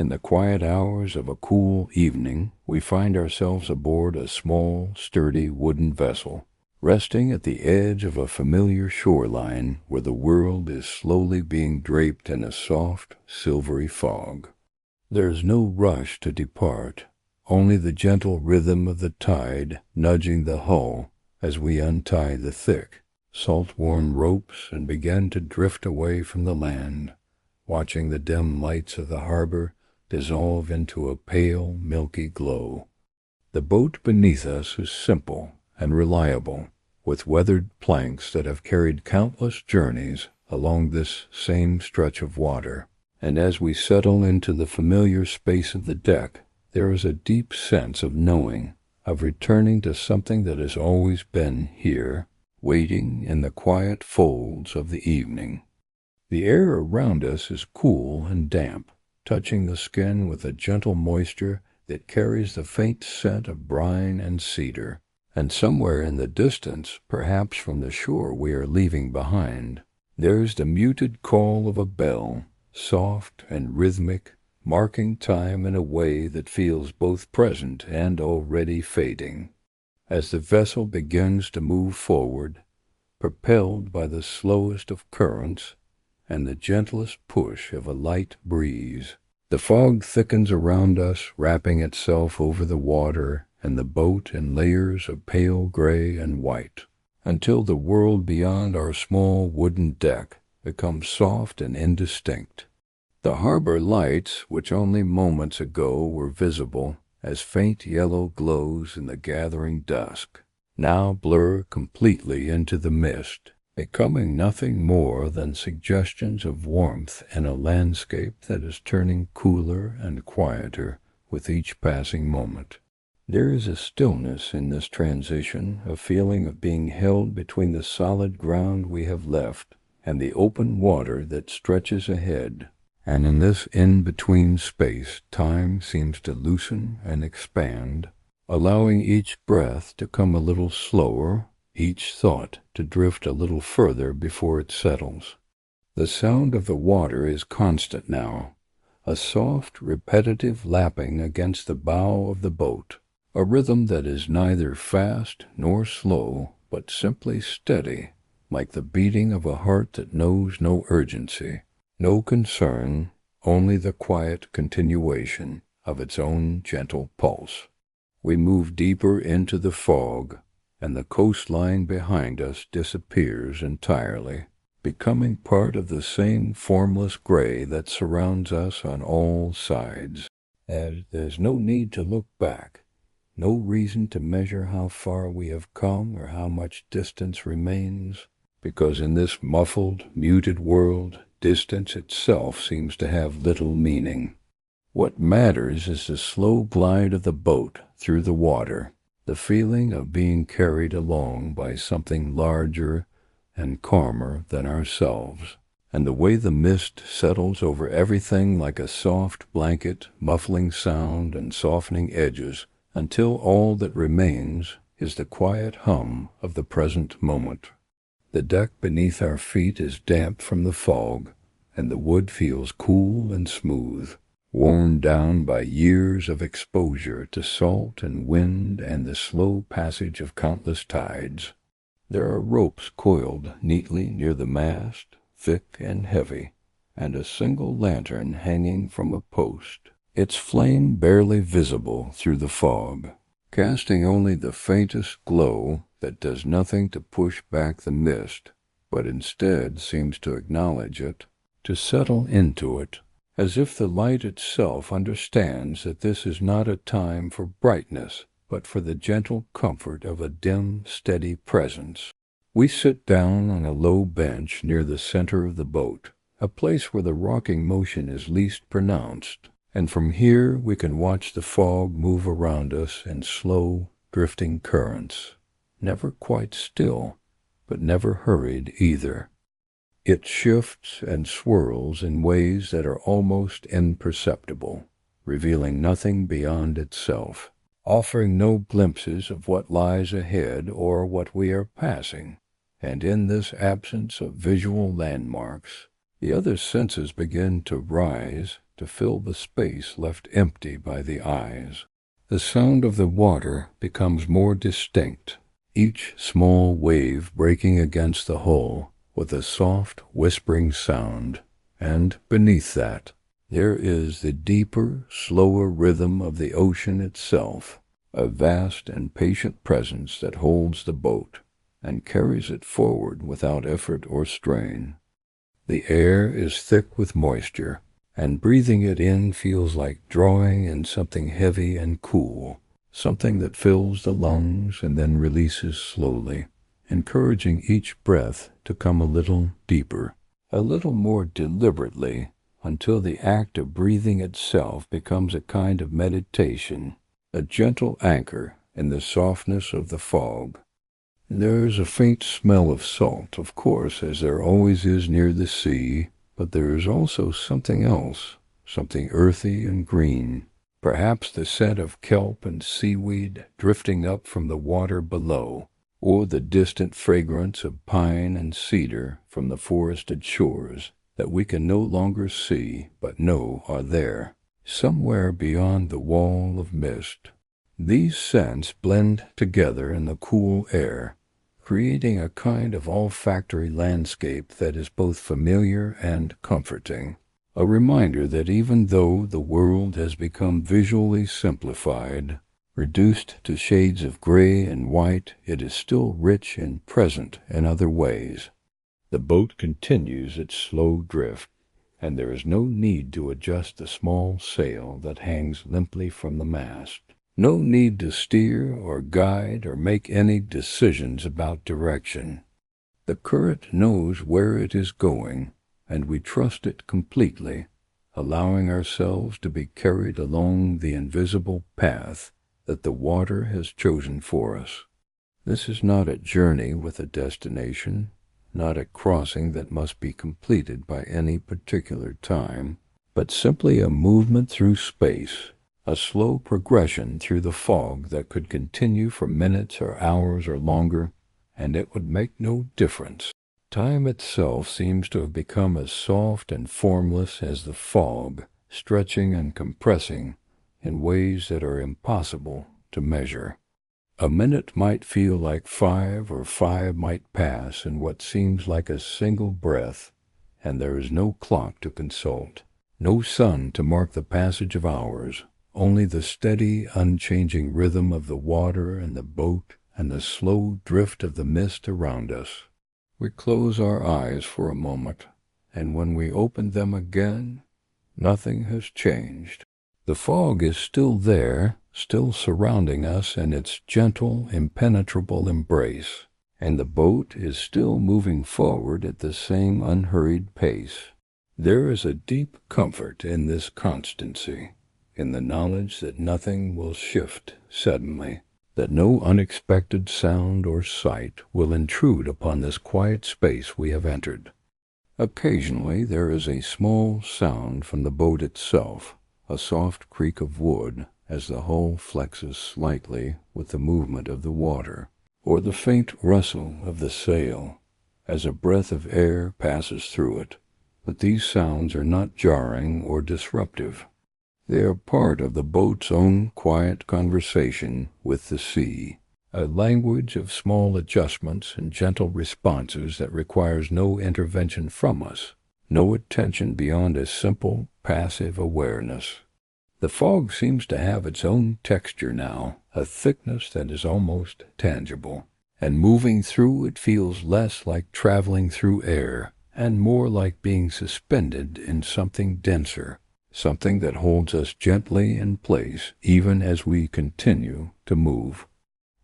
In the quiet hours of a cool evening, we find ourselves aboard a small, sturdy wooden vessel, resting at the edge of a familiar shoreline where the world is slowly being draped in a soft, silvery fog. There is no rush to depart, only the gentle rhythm of the tide nudging the hull as we untie the thick, salt-worn ropes and begin to drift away from the land, watching the dim lights of the harbor dissolve into a pale, milky glow. The boat beneath us is simple and reliable, with weathered planks that have carried countless journeys along this same stretch of water. And as we settle into the familiar space of the deck, there is a deep sense of knowing, of returning to something that has always been here, waiting in the quiet folds of the evening. The air around us is cool and damp, touching the skin with a gentle moisture that carries the faint scent of brine and cedar. And somewhere in the distance, perhaps from the shore we are leaving behind, there's the muted call of a bell, soft and rhythmic, marking time in a way that feels both present and already fading. As the vessel begins to move forward, propelled by the slowest of currents and the gentlest push of a light breeze, the fog thickens around us, wrapping itself over the water and the boat in layers of pale gray and white, until the world beyond our small wooden deck becomes soft and indistinct. The harbor lights, which only moments ago were visible as faint yellow glows in the gathering dusk, now blur completely into the mist, becoming nothing more than suggestions of warmth in a landscape that is turning cooler and quieter with each passing moment. There is a stillness in this transition, a feeling of being held between the solid ground we have left and the open water that stretches ahead. And in this in-between space, time seems to loosen and expand, allowing each breath to come a little slower, each thought to drift a little further before it settles. The sound of the water is constant now, a soft, repetitive lapping against the bow of the boat, a rhythm that is neither fast nor slow, but simply steady, like the beating of a heart that knows no urgency, no concern, only the quiet continuation of its own gentle pulse. We move deeper into the fog, and the coastline behind us disappears entirely, becoming part of the same formless gray that surrounds us on all sides. And there's no need to look back, no reason to measure how far we have come or how much distance remains, because in this muffled, muted world, distance itself seems to have little meaning. What matters is the slow glide of the boat through the water, the feeling of being carried along by something larger and calmer than ourselves, and the way the mist settles over everything like a soft blanket, muffling sound and softening edges, until all that remains is the quiet hum of the present moment. The deck beneath our feet is damp from the fog, and the wood feels cool and smooth, worn down by years of exposure to salt and wind and the slow passage of countless tides. There are ropes coiled neatly near the mast, thick and heavy, and a single lantern hanging from a post, its flame barely visible through the fog, casting only the faintest glow that does nothing to push back the mist, but instead seems to acknowledge it, to settle into it, as if the light itself understands that this is not a time for brightness, but for the gentle comfort of a dim, steady presence. We sit down on a low bench near the center of the boat, a place where the rocking motion is least pronounced, and from here we can watch the fog move around us in slow, drifting currents, never quite still, but never hurried either. It shifts and swirls in ways that are almost imperceptible, revealing nothing beyond itself, offering no glimpses of what lies ahead or what we are passing. And in this absence of visual landmarks, the other senses begin to rise, to fill the space left empty by the eyes. The sound of the water becomes more distinct, each small wave breaking against the hull with a soft, whispering sound, and beneath that, there is the deeper, slower rhythm of the ocean itself, a vast and patient presence that holds the boat and carries it forward without effort or strain. The air is thick with moisture, and breathing it in feels like drawing in something heavy and cool, something that fills the lungs and then releases slowly, encouraging each breath to come a little deeper, a little more deliberately, until the act of breathing itself becomes a kind of meditation, a gentle anchor in the softness of the fog. There is a faint smell of salt, of course, as there always is near the sea, but there is also something else, something earthy and green, perhaps the scent of kelp and seaweed drifting up from the water below, or the distant fragrance of pine and cedar from the forested shores that we can no longer see but know are there, somewhere beyond the wall of mist. These scents blend together in the cool air, creating a kind of olfactory landscape that is both familiar and comforting, a reminder that even though the world has become visually simplified, reduced to shades of gray and white, it is still rich and present in other ways. The boat continues its slow drift, and there is no need to adjust the small sail that hangs limply from the mast. No need to steer or guide or make any decisions about direction. The current knows where it is going, and we trust it completely, allowing ourselves to be carried along the invisible path that the water has chosen for us. This is not a journey with a destination, not a crossing that must be completed by any particular time, but simply a movement through space, a slow progression through the fog that could continue for minutes or hours or longer, and it would make no difference. Time itself seems to have become as soft and formless as the fog, stretching and compressing in ways that are impossible to measure. A minute might feel like 5, or 5 might pass in what seems like a single breath, and there is no clock to consult, no sun to mark the passage of hours, only the steady, unchanging rhythm of the water and the boat and the slow drift of the mist around us. We close our eyes for a moment, and when we open them again, nothing has changed. The fog is still there, still surrounding us in its gentle, impenetrable embrace, and the boat is still moving forward at the same unhurried pace. There is a deep comfort in this constancy, in the knowledge that nothing will shift suddenly, that no unexpected sound or sight will intrude upon this quiet space we have entered. Occasionally there is a small sound from the boat itself, a soft creak of wood as the hull flexes slightly with the movement of the water, or the faint rustle of the sail as a breath of air passes through it, but these sounds are not jarring or disruptive. They are part of the boat's own quiet conversation with the sea, a language of small adjustments and gentle responses that requires no intervention from us, no attention beyond a simple, passive awareness. The fog seems to have its own texture now, a thickness that is almost tangible, and moving through it feels less like traveling through air and more like being suspended in something denser, something that holds us gently in place even as we continue to move.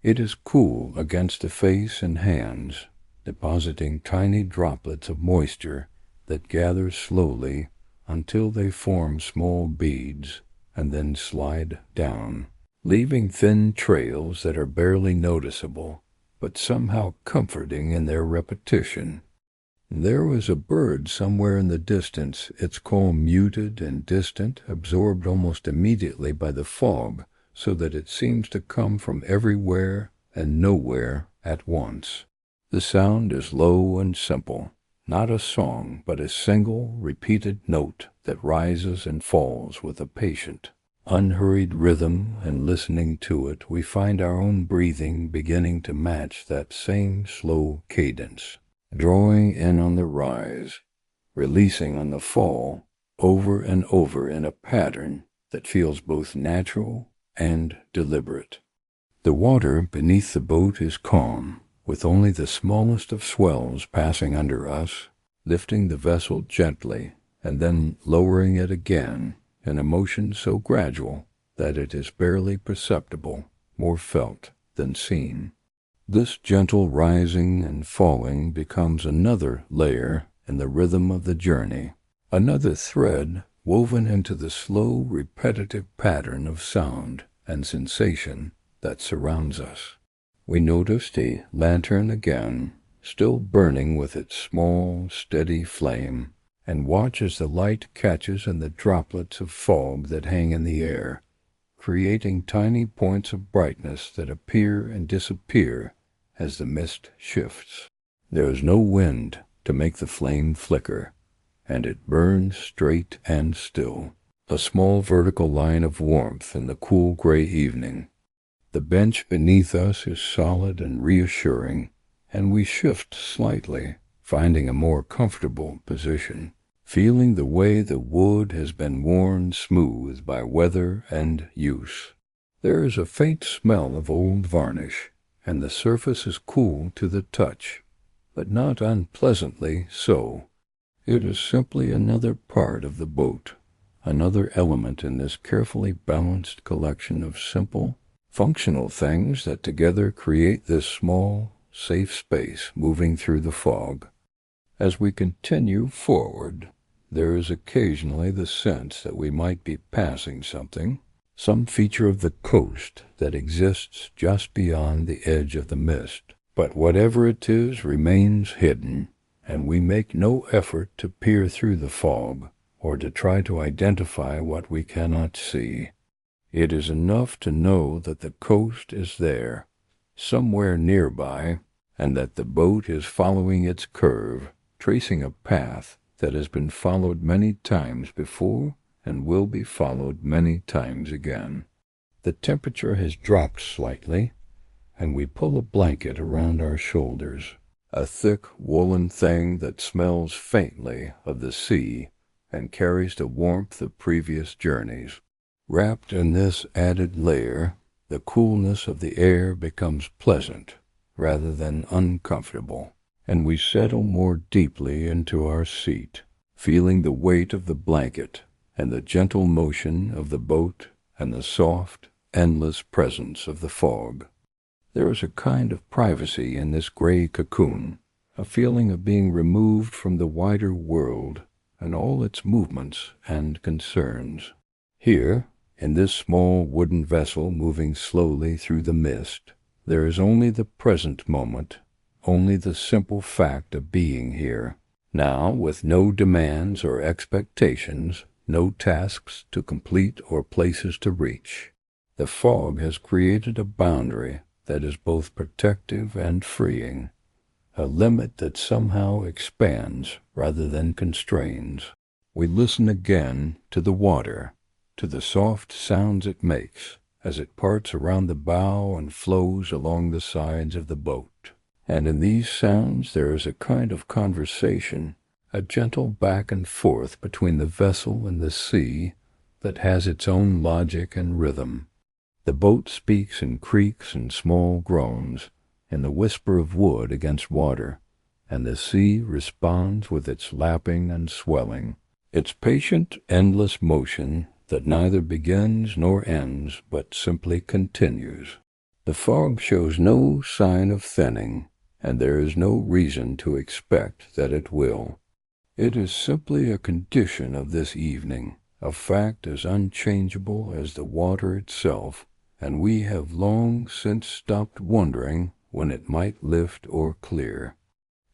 It is cool against the face and hands, depositing tiny droplets of moisture that gather slowly until they form small beads and then slide down, leaving thin trails that are barely noticeable, but somehow comforting in their repetition. There was a bird somewhere in the distance, its call muted and distant, absorbed almost immediately by the fog, so that it seems to come from everywhere and nowhere at once. The sound is low and simple, not a song, but a single, repeated note that rises and falls with a patient, unhurried rhythm, and listening to it, we find our own breathing beginning to match that same slow cadence, drawing in on the rise, releasing on the fall, over and over in a pattern that feels both natural and deliberate. The water beneath the boat is calm, with only the smallest of swells passing under us, lifting the vessel gently and then lowering it again in a motion so gradual that it is barely perceptible, more felt than seen. This gentle rising and falling becomes another layer in the rhythm of the journey, another thread woven into the slow, repetitive pattern of sound and sensation that surrounds us. We notice the lantern again, still burning with its small, steady flame, and watch as the light catches in the droplets of fog that hang in the air, creating tiny points of brightness that appear and disappear as the mist shifts. There is no wind to make the flame flicker, and it burns straight and still, a small vertical line of warmth in the cool gray evening. The bench beneath us is solid and reassuring, and we shift slightly, finding a more comfortable position, feeling the way the wood has been worn smooth by weather and use. There is a faint smell of old varnish, and the surface is cool to the touch, but not unpleasantly so. It is simply another part of the boat, another element in this carefully balanced collection of simple, functional things that together create this small, safe space moving through the fog. As we continue forward, there is occasionally the sense that we might be passing something, some feature of the coast that exists just beyond the edge of the mist. But whatever it is remains hidden, and we make no effort to peer through the fog or to try to identify what we cannot see. It is enough to know that the coast is there, somewhere nearby, and that the boat is following its curve, tracing a path that has been followed many times before and will be followed many times again. The temperature has dropped slightly, and we pull a blanket around our shoulders, a thick woolen thing that smells faintly of the sea and carries the warmth of previous journeys. Wrapped in this added layer, the coolness of the air becomes pleasant rather than uncomfortable, and we settle more deeply into our seat, feeling the weight of the blanket and the gentle motion of the boat and the soft, endless presence of the fog. There is a kind of privacy in this gray cocoon, a feeling of being removed from the wider world and all its movements and concerns. Here, in this small wooden vessel moving slowly through the mist, there is only the present moment, only the simple fact of being here, now with no demands or expectations, no tasks to complete or places to reach. The fog has created a boundary that is both protective and freeing, a limit that somehow expands rather than constrains. We listen again to the water, to the soft sounds it makes as it parts around the bow and flows along the sides of the boat. And in these sounds there is a kind of conversation, a gentle back and forth between the vessel and the sea that has its own logic and rhythm. The boat speaks in creaks and small groans, in the whisper of wood against water, and the sea responds with its lapping and swelling, its patient, endless motion that neither begins nor ends, but simply continues. The fog shows no sign of thinning, and there is no reason to expect that it will. It is simply a condition of this evening, a fact as unchangeable as the water itself, and we have long since stopped wondering when it might lift or clear.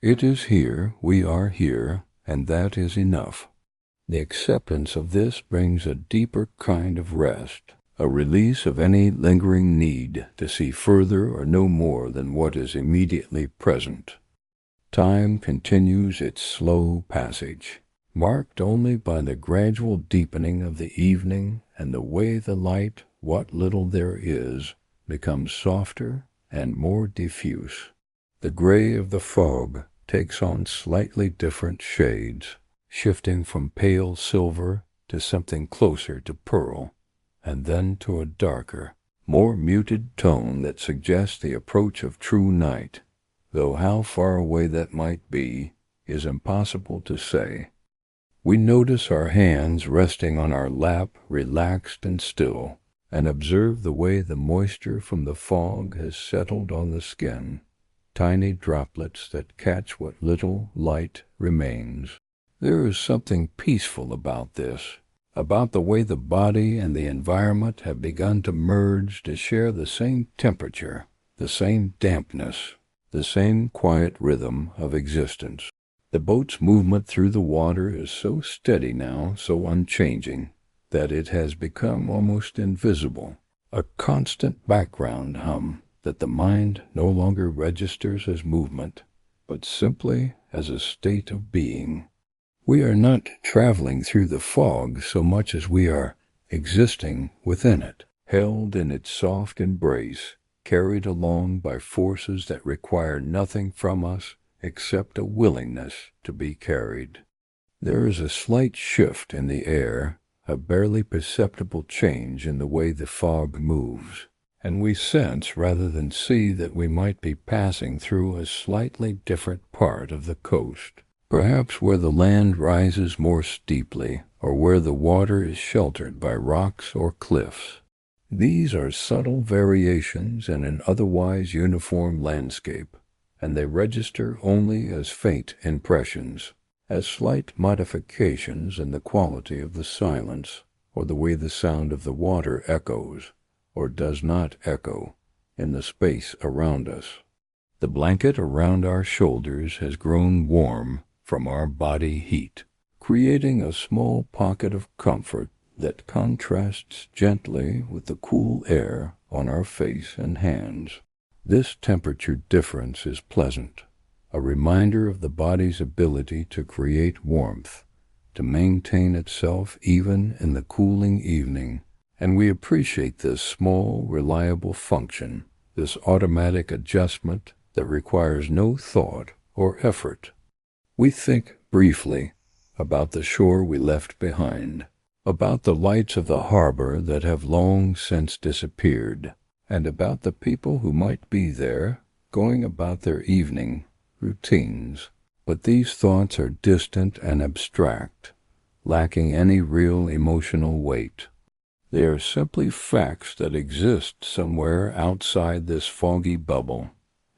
It is here, we are here, and that is enough. The acceptance of this brings a deeper kind of rest, a release of any lingering need to see further or know more than what is immediately present. Time continues its slow passage, marked only by the gradual deepening of the evening and the way the light, what little there is, becomes softer and more diffuse. The gray of the fog takes on slightly different shades, shifting from pale silver to something closer to pearl, and then to a darker, more muted tone that suggests the approach of true night, though how far away that might be is impossible to say. We notice our hands resting on our lap, relaxed and still, and observe the way the moisture from the fog has settled on the skin, tiny droplets that catch what little light remains. There is something peaceful about this, about the way the body and the environment have begun to merge to share the same temperature, the same dampness, the same quiet rhythm of existence. The boat's movement through the water is so steady now, so unchanging, that it has become almost invisible, a constant background hum that the mind no longer registers as movement, but simply as a state of being. We are not traveling through the fog so much as we are existing within it, held in its soft embrace, carried along by forces that require nothing from us except a willingness to be carried. There is a slight shift in the air, a barely perceptible change in the way the fog moves, and we sense rather than see that we might be passing through a slightly different part of the coast, perhaps where the land rises more steeply, or where the water is sheltered by rocks or cliffs. These are subtle variations in an otherwise uniform landscape, and they register only as faint impressions, as slight modifications in the quality of the silence, or the way the sound of the water echoes, or does not echo, in the space around us. The blanket around our shoulders has grown warm from our body heat, creating a small pocket of comfort that contrasts gently with the cool air on our face and hands. This temperature difference is pleasant, a reminder of the body's ability to create warmth, to maintain itself even in the cooling evening, and we appreciate this small, reliable function, this automatic adjustment that requires no thought or effort. We think briefly about the shore we left behind, about the lights of the harbor that have long since disappeared, and about the people who might be there, going about their evening routines. But these thoughts are distant and abstract, lacking any real emotional weight. They are simply facts that exist somewhere outside this foggy bubble,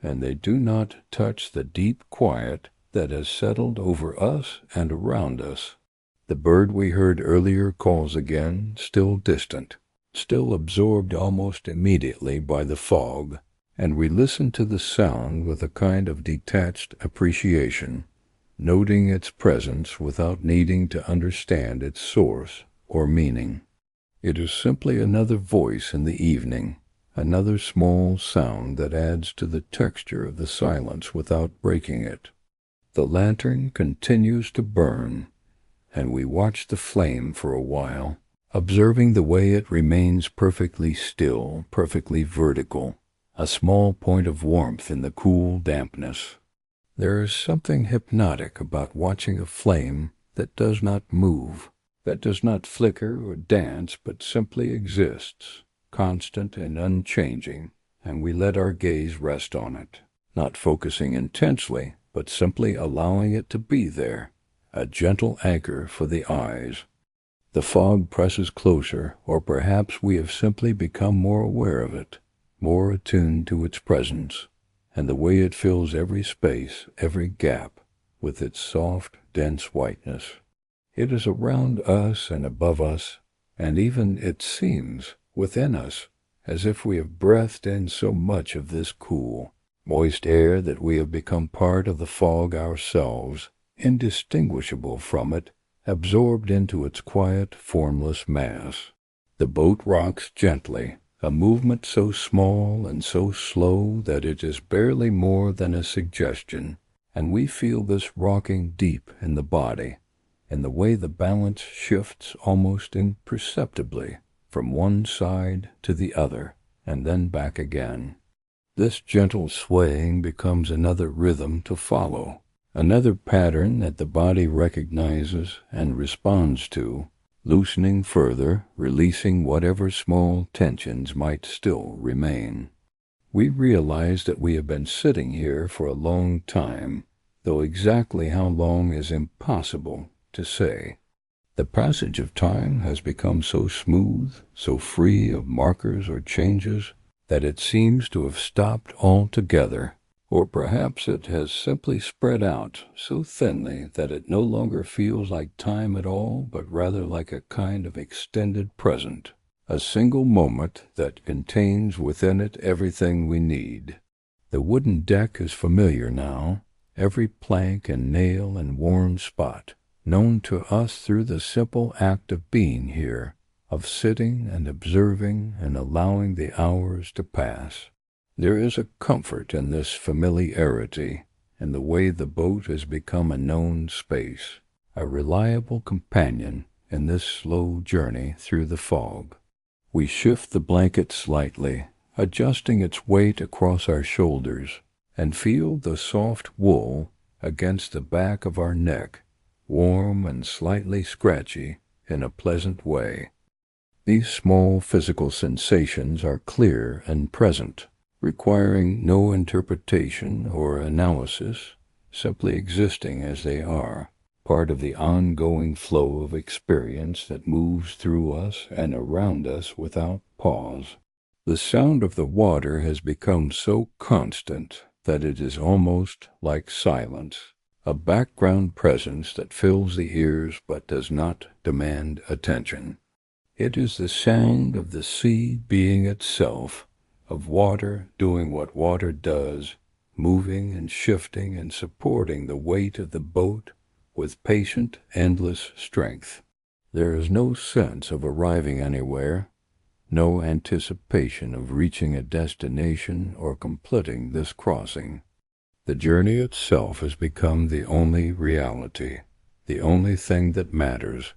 and they do not touch the deep quiet that has settled over us and around us. The bird we heard earlier calls again, still distant, still absorbed almost immediately by the fog, and we listen to the sound with a kind of detached appreciation, noting its presence without needing to understand its source or meaning. It is simply another voice in the evening, another small sound that adds to the texture of the silence without breaking it. The lantern continues to burn, and we watch the flame for a while, observing the way it remains perfectly still, perfectly vertical, a small point of warmth in the cool dampness. There is something hypnotic about watching a flame that does not move, that does not flicker or dance, but simply exists, constant and unchanging, and we let our gaze rest on it, not focusing intensely, but simply allowing it to be there, a gentle anchor for the eyes. The fog presses closer, or perhaps we have simply become more aware of it, more attuned to its presence, and the way it fills every space, every gap, with its soft, dense whiteness. It is around us and above us, and even, it seems, within us, as if we have breathed in so much of this cool, moist air that we have become part of the fog ourselves, indistinguishable from it, absorbed into its quiet, formless mass. The boat rocks gently, a movement so small and so slow that it is barely more than a suggestion, and we feel this rocking deep in the body, in the way the balance shifts almost imperceptibly from one side to the other, and then back again. This gentle swaying becomes another rhythm to follow, another pattern that the body recognizes and responds to, loosening further, releasing whatever small tensions might still remain. We realize that we have been sitting here for a long time, though exactly how long is impossible to say. The passage of time has become so smooth, so free of markers or changes, that it seems to have stopped altogether, or perhaps it has simply spread out so thinly that it no longer feels like time at all, but rather like a kind of extended present, a single moment that contains within it everything we need. The wooden deck is familiar now, every plank and nail and worn spot, known to us through the simple act of being here, of sitting and observing and allowing the hours to pass. There is a comfort in this familiarity, in the way the boat has become a known space, a reliable companion in this slow journey through the fog. We shift the blanket slightly, adjusting its weight across our shoulders, and feel the soft wool against the back of our neck, warm and slightly scratchy in a pleasant way. These small physical sensations are clear and present, requiring no interpretation or analysis, simply existing as they are, part of the ongoing flow of experience that moves through us and around us without pause. The sound of the water has become so constant that it is almost like silence, a background presence that fills the ears but does not demand attention. It is the sound of the sea being itself, of water doing what water does, moving and shifting and supporting the weight of the boat with patient, endless strength. There is no sense of arriving anywhere, no anticipation of reaching a destination or completing this crossing. The journey itself has become the only reality, the only thing that matters,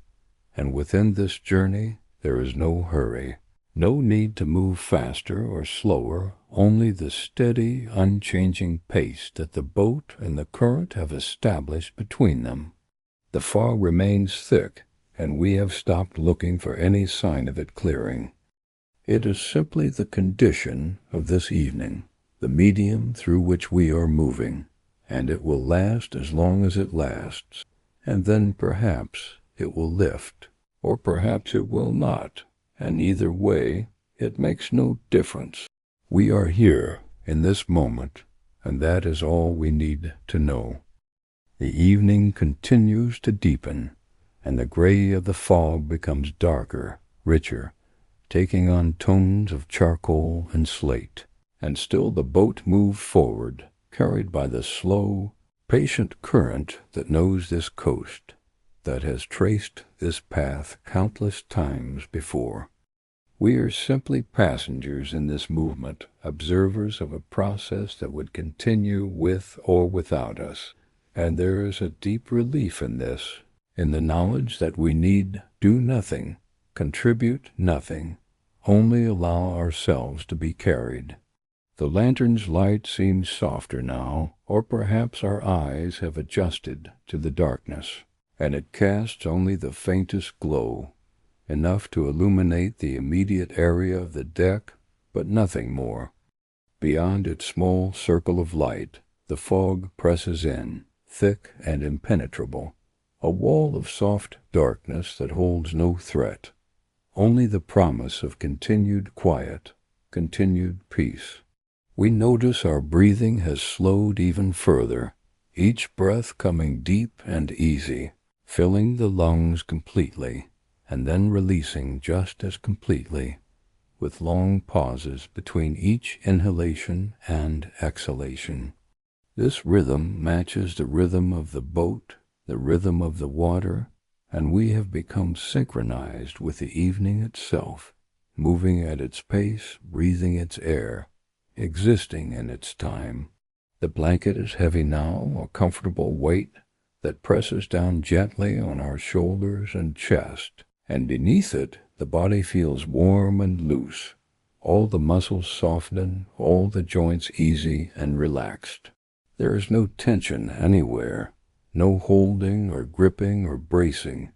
and within this journey there is no hurry, no need to move faster or slower, only the steady, unchanging pace that the boat and the current have established between them. The fog remains thick, and we have stopped looking for any sign of it clearing. It is simply the condition of this evening, the medium through which we are moving, and it will last as long as it lasts, and then perhaps it will lift, or perhaps it will not, and either way it makes no difference. We are here in this moment, and that is all we need to know. The evening continues to deepen, and the gray of the fog becomes darker, richer, taking on tones of charcoal and slate, and still the boat moves forward, carried by the slow, patient current that knows this coast, that has traced this path countless times before. We are simply passengers in this movement, observers of a process that would continue with or without us, and there is a deep relief in this, in the knowledge that we need do nothing, contribute nothing, only allow ourselves to be carried. The lantern's light seems softer now, or perhaps our eyes have adjusted to the darkness, and it casts only the faintest glow, enough to illuminate the immediate area of the deck, but nothing more. Beyond its small circle of light, the fog presses in, thick and impenetrable, a wall of soft darkness that holds no threat, only the promise of continued quiet, continued peace. We notice our breathing has slowed even further, each breath coming deep and easy, filling the lungs completely, and then releasing just as completely, with long pauses between each inhalation and exhalation. This rhythm matches the rhythm of the boat, the rhythm of the water, and we have become synchronized with the evening itself, moving at its pace, breathing its air, existing in its time. The blanket is heavy now, a comfortable weight that presses down gently on our shoulders and chest, and beneath it the body feels warm and loose. All the muscles soften, all the joints easy and relaxed. There is no tension anywhere, no holding or gripping or bracing,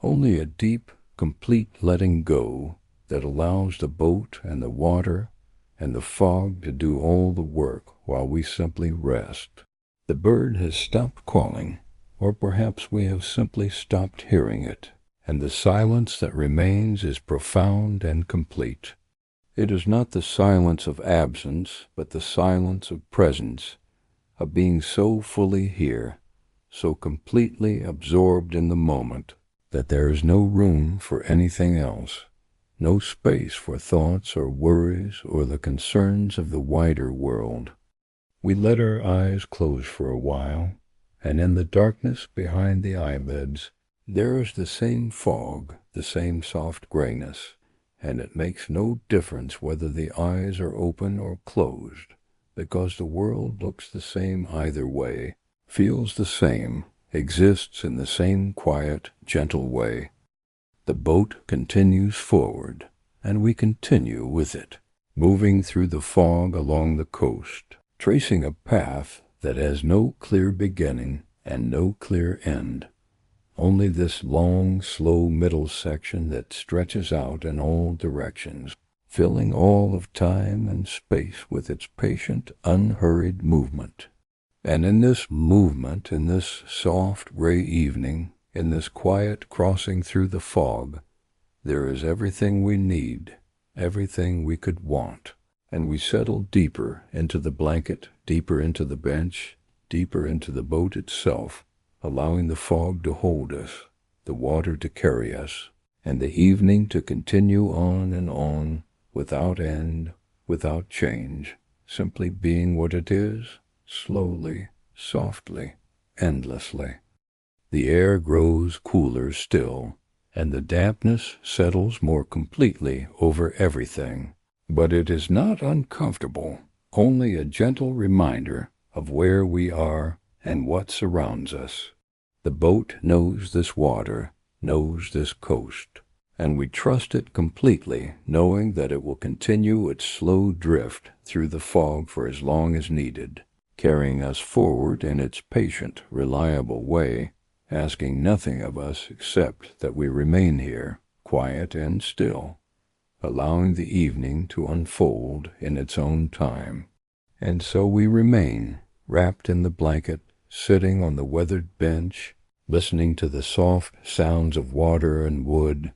only a deep, complete letting go that allows the boat and the water and the fog to do all the work while we simply rest. The bird has stopped calling, or perhaps we have simply stopped hearing it, and the silence that remains is profound and complete. It is not the silence of absence, but the silence of presence, of being so fully here, so completely absorbed in the moment, that there is no room for anything else, no space for thoughts or worries or the concerns of the wider world. We let our eyes close for a while, and in the darkness behind the eyelids, there is the same fog, the same soft grayness, and it makes no difference whether the eyes are open or closed, because the world looks the same either way, feels the same, exists in the same quiet, gentle way. The boat continues forward, and we continue with it, moving through the fog along the coast, tracing a path that has no clear beginning and no clear end, only this long, slow middle section that stretches out in all directions, filling all of time and space with its patient, unhurried movement. And in this movement, in this soft gray evening, in this quiet crossing through the fog, there is everything we need, everything we could want, and we settle deeper into the blanket, deeper into the bench, deeper into the boat itself, allowing the fog to hold us, the water to carry us, and the evening to continue on and on, without end, without change, simply being what it is, slowly, softly, endlessly. The air grows cooler still, and the dampness settles more completely over everything. But it is not uncomfortable, only a gentle reminder of where we are and what surrounds us. The boat knows this water, knows this coast, and we trust it completely, knowing that it will continue its slow drift through the fog for as long as needed, carrying us forward in its patient, reliable way, asking nothing of us except that we remain here, quiet and still, allowing the evening to unfold in its own time. And so we remain, wrapped in the blanket, sitting on the weathered bench, listening to the soft sounds of water and wood,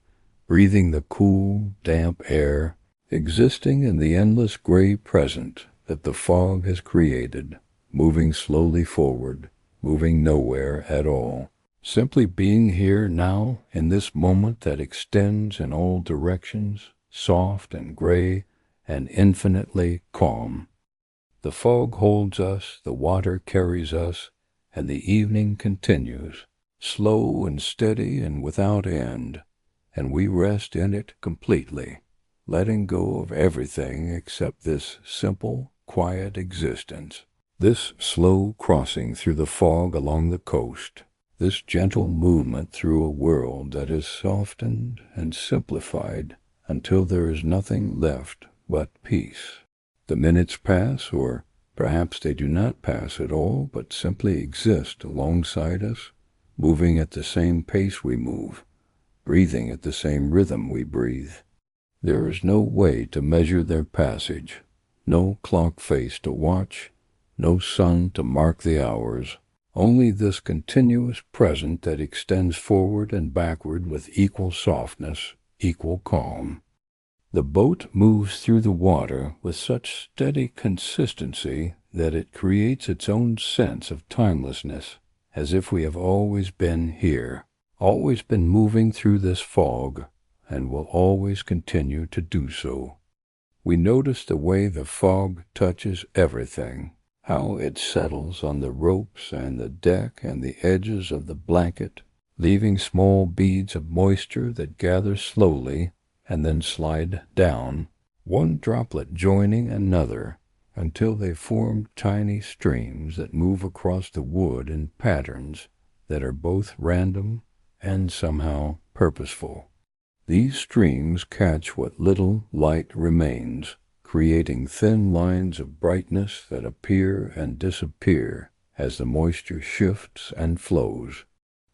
breathing the cool, damp air, existing in the endless gray present that the fog has created, moving slowly forward, moving nowhere at all. Simply being here now, in this moment that extends in all directions, soft and gray and infinitely calm. The fog holds us, the water carries us, and the evening continues, slow and steady and without end, and we rest in it completely, letting go of everything except this simple, quiet existence, this slow crossing through the fog along the coast, this gentle movement through a world that is softened and simplified until there is nothing left but peace. The minutes pass, or perhaps they do not pass at all, but simply exist alongside us, moving at the same pace we move, breathing at the same rhythm we breathe. There is no way to measure their passage, no clock face to watch, no sun to mark the hours, only this continuous present that extends forward and backward with equal softness, equal calm. The boat moves through the water with such steady consistency that it creates its own sense of timelessness, as if we have always been here, always been moving through this fog, and will always continue to do so. We notice the way the fog touches everything, how it settles on the ropes and the deck and the edges of the blanket, leaving small beads of moisture that gather slowly and then slide down, one droplet joining another, until they form tiny streams that move across the wood in patterns that are both random and somehow purposeful. These streams catch what little light remains, creating thin lines of brightness that appear and disappear as the moisture shifts and flows.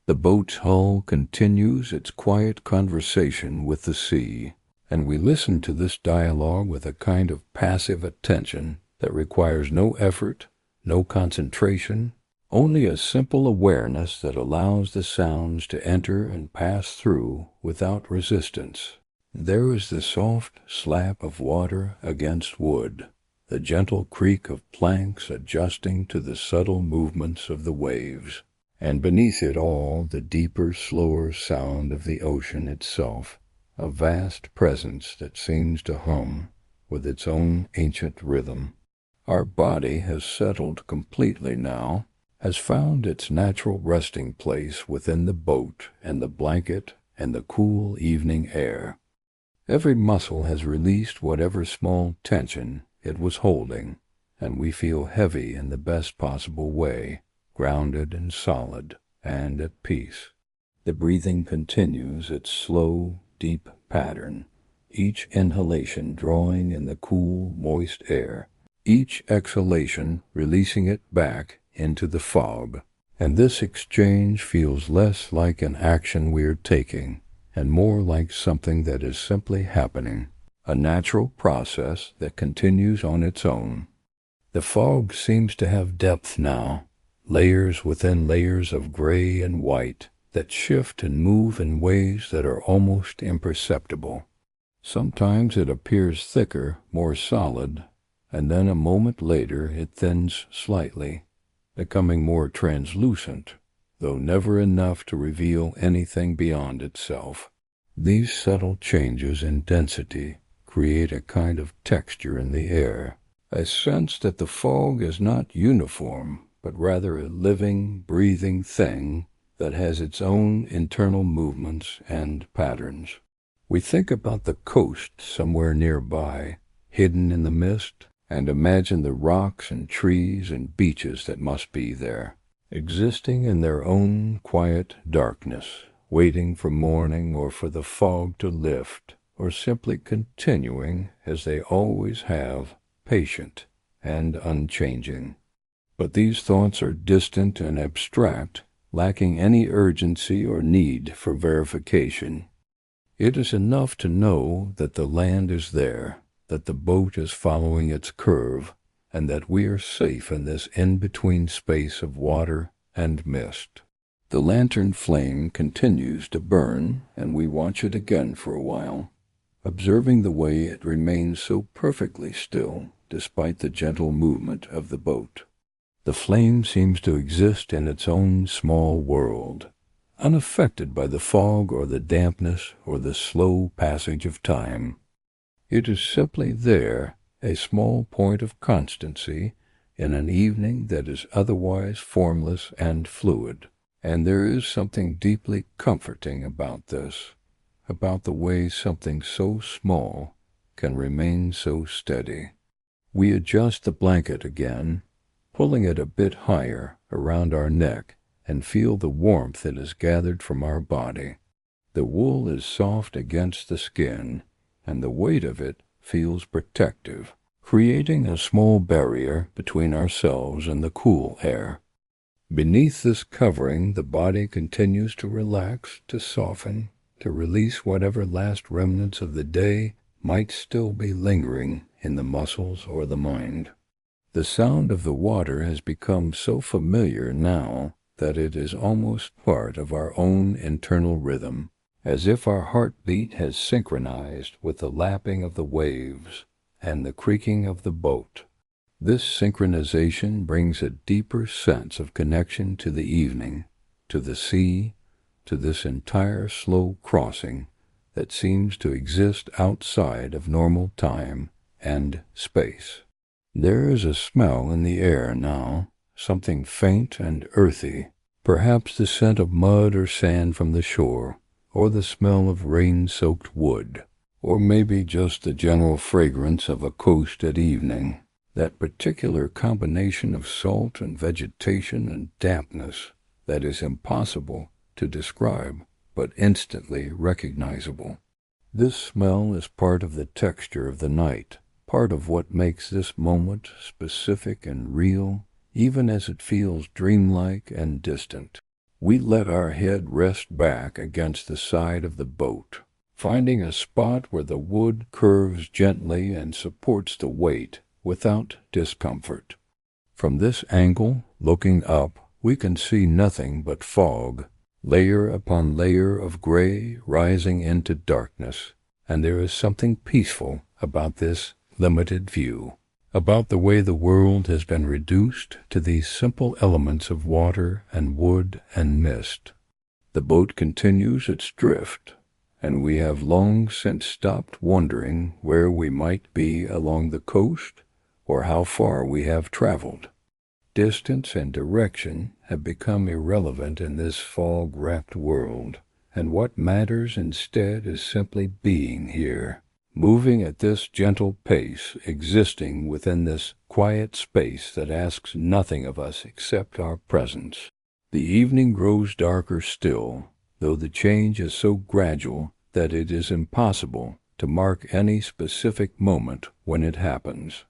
The boat's hull continues its quiet conversation with the sea, and we listen to this dialogue with a kind of passive attention that requires no effort, no concentration, only a simple awareness that allows the sounds to enter and pass through without resistance. There is the soft slap of water against wood, the gentle creak of planks adjusting to the subtle movements of the waves, and beneath it all the deeper, slower sound of the ocean itself, a vast presence that seems to hum with its own ancient rhythm. Our body has settled completely now, has found its natural resting place within the boat and the blanket and the cool evening air. Every muscle has released whatever small tension it was holding, and we feel heavy in the best possible way, grounded and solid and at peace. The breathing continues its slow, deep pattern, each inhalation drawing in the cool, moist air, each exhalation releasing it back into the fog, and this exchange feels less like an action we are taking and more like something that is simply happening, a natural process that continues on its own. The fog seems to have depth now, layers within layers of gray and white that shift and move in ways that are almost imperceptible. Sometimes it appears thicker, more solid, and then a moment later it thins slightly, becoming more translucent, though never enough to reveal anything beyond itself. These subtle changes in density create a kind of texture in the air, a sense that the fog is not uniform, but rather a living, breathing thing that has its own internal movements and patterns. We think about the coast somewhere nearby, hidden in the mist, and imagine the rocks and trees and beaches that must be there, existing in their own quiet darkness, waiting for morning or for the fog to lift, or simply continuing as they always have, patient and unchanging. But these thoughts are distant and abstract, lacking any urgency or need for verification. It is enough to know that the land is there, that the boat is following its curve, and that we are safe in this in-between space of water and mist. The lantern flame continues to burn, and we watch it again for a while, observing the way it remains so perfectly still despite the gentle movement of the boat. The flame seems to exist in its own small world, unaffected by the fog or the dampness or the slow passage of time. It is simply there, a small point of constancy in an evening that is otherwise formless and fluid. And there is something deeply comforting about this, about the way something so small can remain so steady. We adjust the blanket again, pulling it a bit higher around our neck, and feel the warmth that is gathered from our body. The wool is soft against the skin, and the weight of it feels protective, creating a small barrier between ourselves and the cool air. Beneath this covering, the body continues to relax, to soften, to release whatever last remnants of the day might still be lingering in the muscles or the mind. The sound of the water has become so familiar now that it is almost part of our own internal rhythm, as if our heartbeat has synchronized with the lapping of the waves and the creaking of the boat. This synchronization brings a deeper sense of connection to the evening, to the sea, to this entire slow crossing that seems to exist outside of normal time and space. There is a smell in the air now, something faint and earthy, perhaps the scent of mud or sand from the shore, or the smell of rain-soaked wood, or maybe just the general fragrance of a coast at evening. that particular combination of salt and vegetation and dampness that is impossible to describe but instantly recognizable. This smell is part of the texture of the night, part of what makes this moment specific and real, even as it feels dreamlike and distant. We let our head rest back against the side of the boat, finding a spot where the wood curves gently and supports the weight without discomfort. From this angle, looking up, we can see nothing but fog, layer upon layer of gray rising into darkness, and there is something peaceful about this limited view, about the way the world has been reduced to these simple elements of water and wood and mist. The boat continues its drift, and we have long since stopped wondering where we might be along the coast or how far we have traveled. Distance and direction have become irrelevant in this fog-wrapped world, and what matters instead is simply being here, moving at this gentle pace, existing within this quiet space that asks nothing of us except our presence. The evening grows darker still, though the change is so gradual that it is impossible to mark any specific moment when it happens.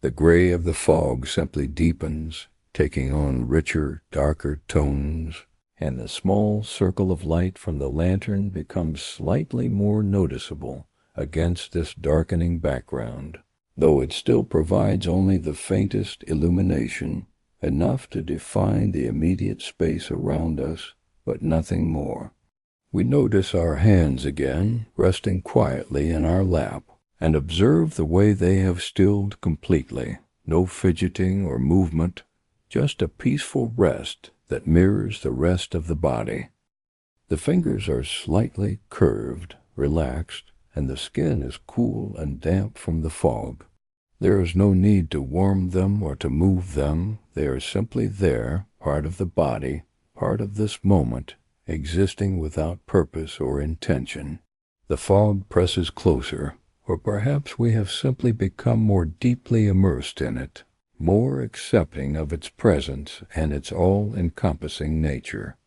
The gray of the fog simply deepens, taking on richer, darker tones, and the small circle of light from the lantern becomes slightly more noticeable against this darkening background, though it still provides only the faintest illumination, enough to define the immediate space around us, but nothing more. We notice our hands again, resting quietly in our lap, and observe the way they have stilled completely, no fidgeting or movement, just a peaceful rest that mirrors the rest of the body. The fingers are slightly curved, relaxed, and the skin is cool and damp from the fog. There is no need to warm them or to move them. They are simply there, part of the body, part of this moment, existing without purpose or intention. The fog presses closer, or perhaps we have simply become more deeply immersed in it, more accepting of its presence and its all-encompassing nature.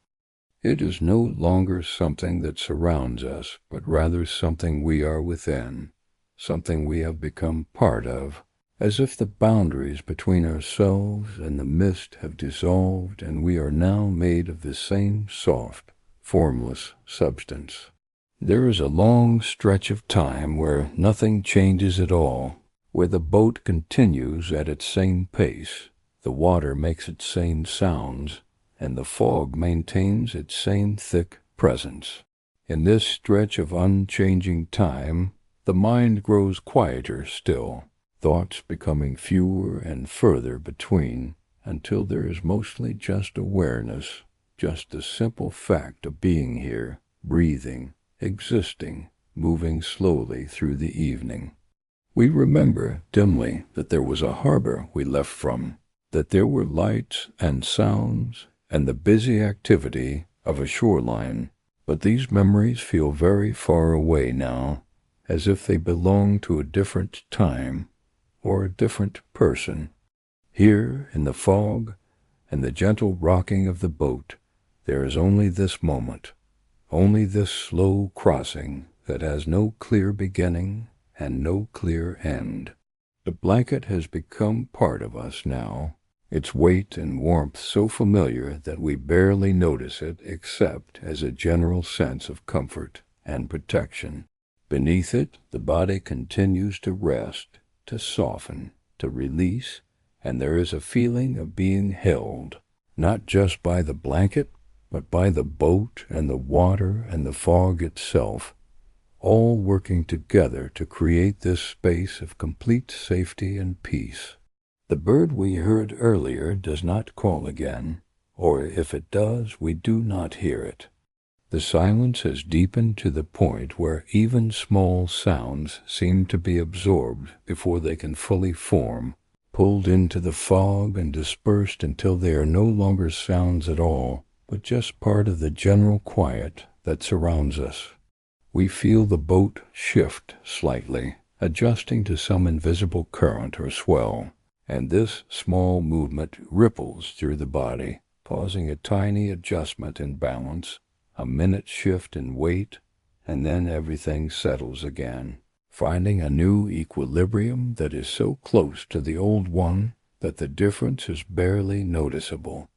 It is no longer something that surrounds us, but rather something we are within, something we have become part of, as if the boundaries between ourselves and the mist have dissolved and we are now made of the same soft, formless substance. There is a long stretch of time where nothing changes at all, where the boat continues at its same pace, the water makes its same sounds, and the fog maintains its same thick presence. In this stretch of unchanging time, the mind grows quieter still, thoughts becoming fewer and further between, until there is mostly just awareness, just the simple fact of being here, breathing, existing, moving slowly through the evening. We remember dimly that there was a harbor we left from, that there were lights and sounds and the busy activity of a shoreline, but these memories feel very far away now, as if they belong to a different time or a different person. Here, in the fog and the gentle rocking of the boat, there is only this moment, only this slow crossing that has no clear beginning and no clear end. The blanket has become part of us now, its weight and warmth so familiar that we barely notice it except as a general sense of comfort and protection. Beneath it, the body continues to rest, to soften, to release, and there is a feeling of being held, not just by the blanket, but by the boat and the water and the fog itself, all working together to create this space of complete safety and peace. The bird we heard earlier does not call again, or if it does, we do not hear it. The silence has deepened to the point where even small sounds seem to be absorbed before they can fully form, pulled into the fog and dispersed until they are no longer sounds at all, but just part of the general quiet that surrounds us. We feel the boat shift slightly, adjusting to some invisible current or swell, and this small movement ripples through the body, causing a tiny adjustment in balance, a minute shift in weight, and then everything settles again, finding a new equilibrium that is so close to the old one that the difference is barely noticeable.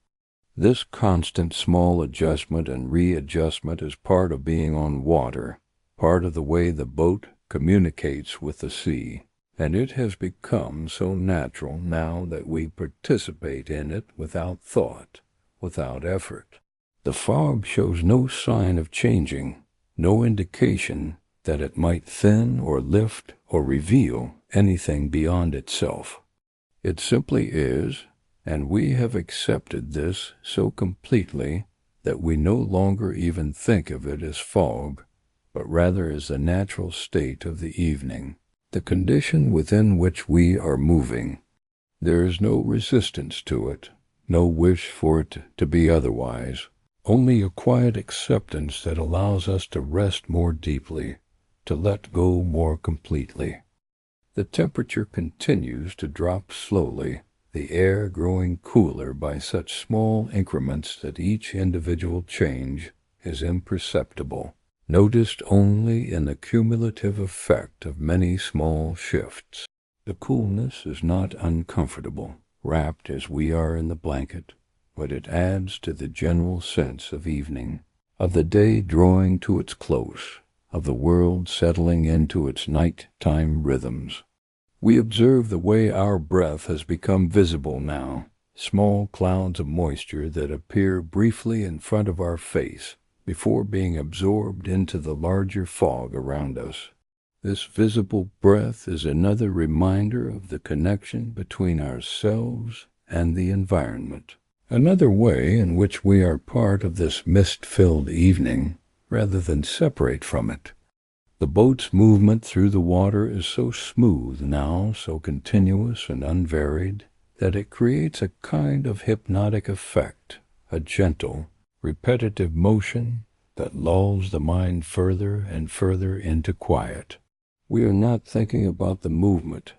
This constant small adjustment and readjustment is part of being on water, part of the way the boat communicates with the sea, and it has become so natural now that we participate in it without thought, without effort. The fog shows no sign of changing, no indication that it might thin or lift or reveal anything beyond itself. It simply is, and we have accepted this so completely that we no longer even think of it as fog, but rather as the natural state of the evening, the condition within which we are moving. There is no resistance to it, no wish for it to be otherwise, only a quiet acceptance that allows us to rest more deeply, to let go more completely. The temperature continues to drop slowly, the air growing cooler by such small increments that each individual change is imperceptible, noticed only in the cumulative effect of many small shifts. The coolness is not uncomfortable, wrapped as we are in the blanket, but it adds to the general sense of evening, of the day drawing to its close, of the world settling into its night-time rhythms. We observe the way our breath has become visible now, small clouds of moisture that appear briefly in front of our face before being absorbed into the larger fog around us. This visible breath is another reminder of the connection between ourselves and the environment, another way in which we are part of this mist-filled evening rather than separate from it. The boat's movement through the water is so smooth now, so continuous and unvaried, that it creates a kind of hypnotic effect, a gentle, repetitive motion that lulls the mind further and further into quiet. We are not thinking about the movement,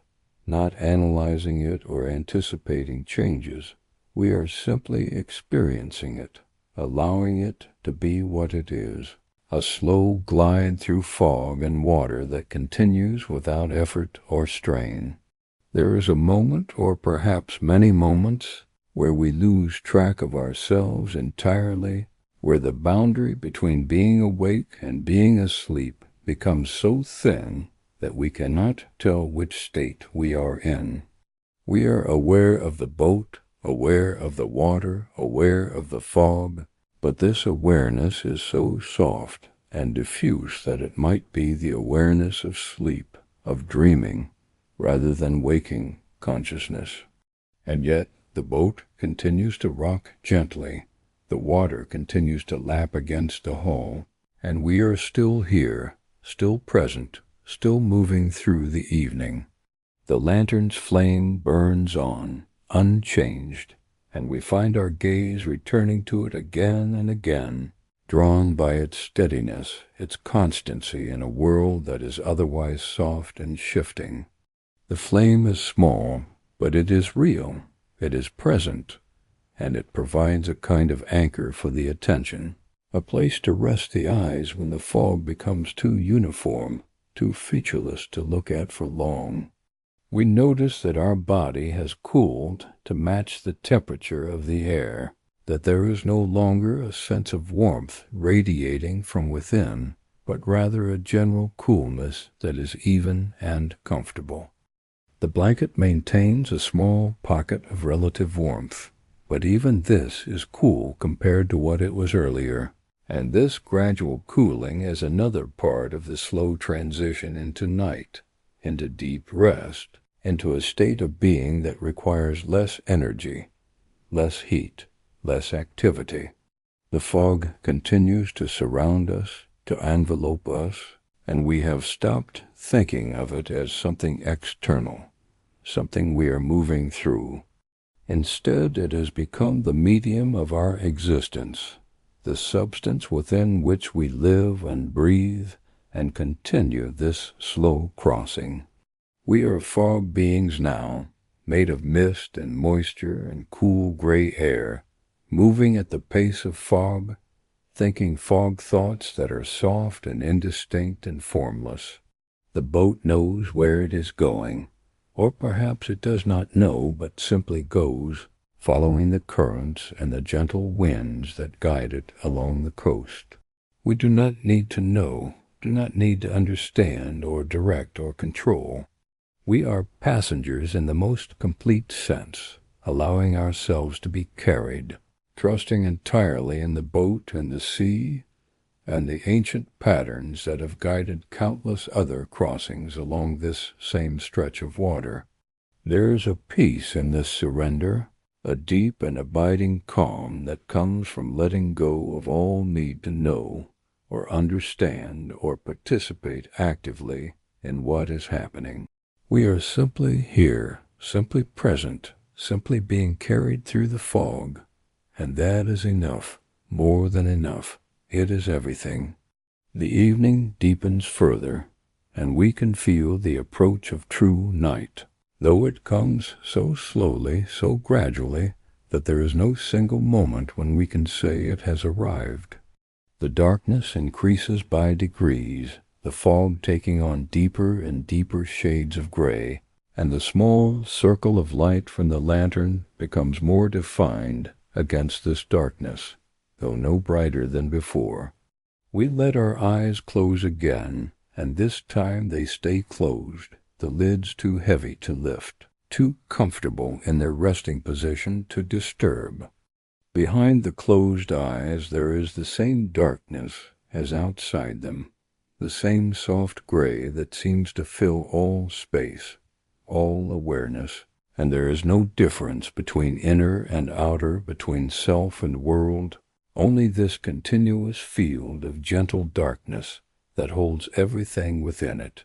not analyzing it or anticipating changes. We are simply experiencing it, allowing it to be what it is. A slow glide through fog and water that continues without effort or strain. There is a moment, or perhaps many moments, where we lose track of ourselves entirely, where the boundary between being awake and being asleep becomes so thin that we cannot tell which state we are in. We are aware of the boat, aware of the water, aware of the fog, but this awareness is so soft and diffuse that it might be the awareness of sleep, of dreaming, rather than waking consciousness. And yet the boat continues to rock gently, the water continues to lap against the hull, and we are still here, still present, still moving through the evening. The lantern's flame burns on, unchanged, and we find our gaze returning to it again and again, drawn by its steadiness, its constancy in a world that is otherwise soft and shifting. The flame is small, but it is real, it is present, and it provides a kind of anchor for the attention, a place to rest the eyes when the fog becomes too uniform, too featureless to look at for long. We notice that our body has cooled to match the temperature of the air, that there is no longer a sense of warmth radiating from within, but rather a general coolness that is even and comfortable. The blanket maintains a small pocket of relative warmth, but even this is cool compared to what it was earlier, and this gradual cooling is another part of the slow transition into night, into deep rest, into a state of being that requires less energy, less heat, less activity. The fog continues to surround us, to envelope us, and we have stopped thinking of it as something external, something we are moving through. Instead, it has become the medium of our existence, the substance within which we live and breathe and continue this slow crossing. We are fog beings now, made of mist and moisture and cool gray air, moving at the pace of fog, thinking fog thoughts that are soft and indistinct and formless. The boat knows where it is going, or perhaps it does not know but simply goes, following the currents and the gentle winds that guide it along the coast. We do not need to know, do not need to understand or direct or control. We are passengers in the most complete sense, allowing ourselves to be carried, trusting entirely in the boat and the sea and the ancient patterns that have guided countless other crossings along this same stretch of water. There is a peace in this surrender, a deep and abiding calm that comes from letting go of all need to know or understand or participate actively in what is happening. We are simply here, simply present, simply being carried through the fog, and that is enough, more than enough. It is everything. The evening deepens further, and we can feel the approach of true night, though it comes so slowly, so gradually, that there is no single moment when we can say it has arrived. The darkness increases by degrees, the fog taking on deeper and deeper shades of gray, and the small circle of light from the lantern becomes more defined against this darkness, though no brighter than before. We let our eyes close again, and this time they stay closed, the lids too heavy to lift, too comfortable in their resting position to disturb. Behind the closed eyes there is the same darkness as outside them, the same soft gray that seems to fill all space, all awareness, and there is no difference between inner and outer, between self and world, only this continuous field of gentle darkness that holds everything within it.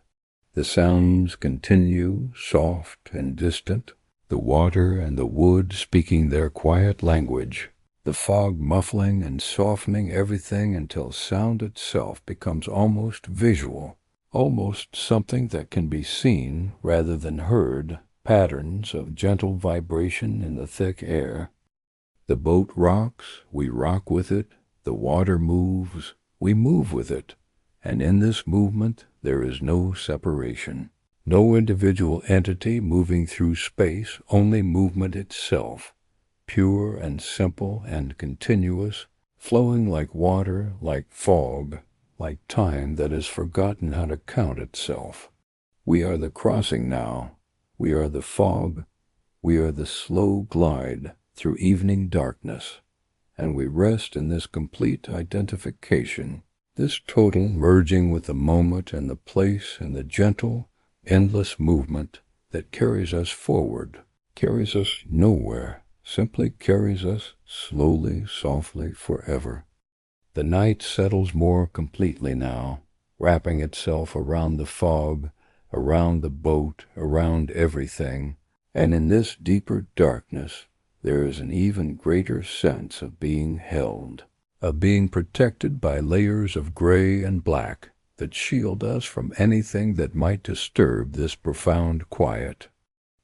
The sounds continue, soft and distant, the water and the wood speaking their quiet language, the fog muffling and softening everything until sound itself becomes almost visual, almost something that can be seen rather than heard, patterns of gentle vibration in the thick air. The boat rocks, we rock with it, the water moves, we move with it, and in this movement there is no separation, no individual entity moving through space, only movement itself, pure and simple and continuous, flowing like water, like fog, like time that has forgotten how to count itself. We are the crossing now, we are the fog, we are the slow glide through evening darkness, and we rest in this complete identification, this total merging with the moment and the place and the gentle, endless movement that carries us forward, carries us nowhere, simply carries us slowly, softly, forever. The night settles more completely now, wrapping itself around the fog, around the boat, around everything, and in this deeper darkness there is an even greater sense of being held, of being protected by layers of gray and black that shield us from anything that might disturb this profound quiet.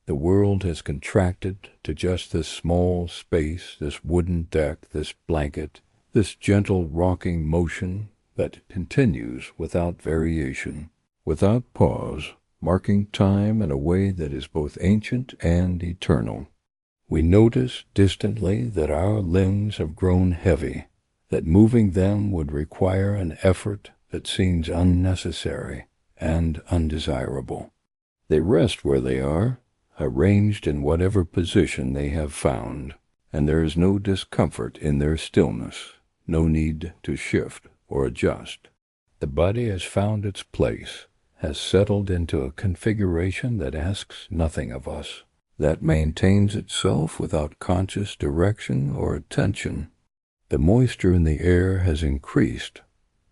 The world has contracted to just this small space, this wooden deck, this blanket, this gentle rocking motion that continues without variation, without pause, marking time in a way that is both ancient and eternal. We notice distantly that our limbs have grown heavy, that moving them would require an effort that seems unnecessary and undesirable. They rest where they are, arranged in whatever position they have found, and there is no discomfort in their stillness, no need to shift or adjust. The body has found its place, has settled into a configuration that asks nothing of us, that maintains itself without conscious direction or attention. The moisture in the air has increased,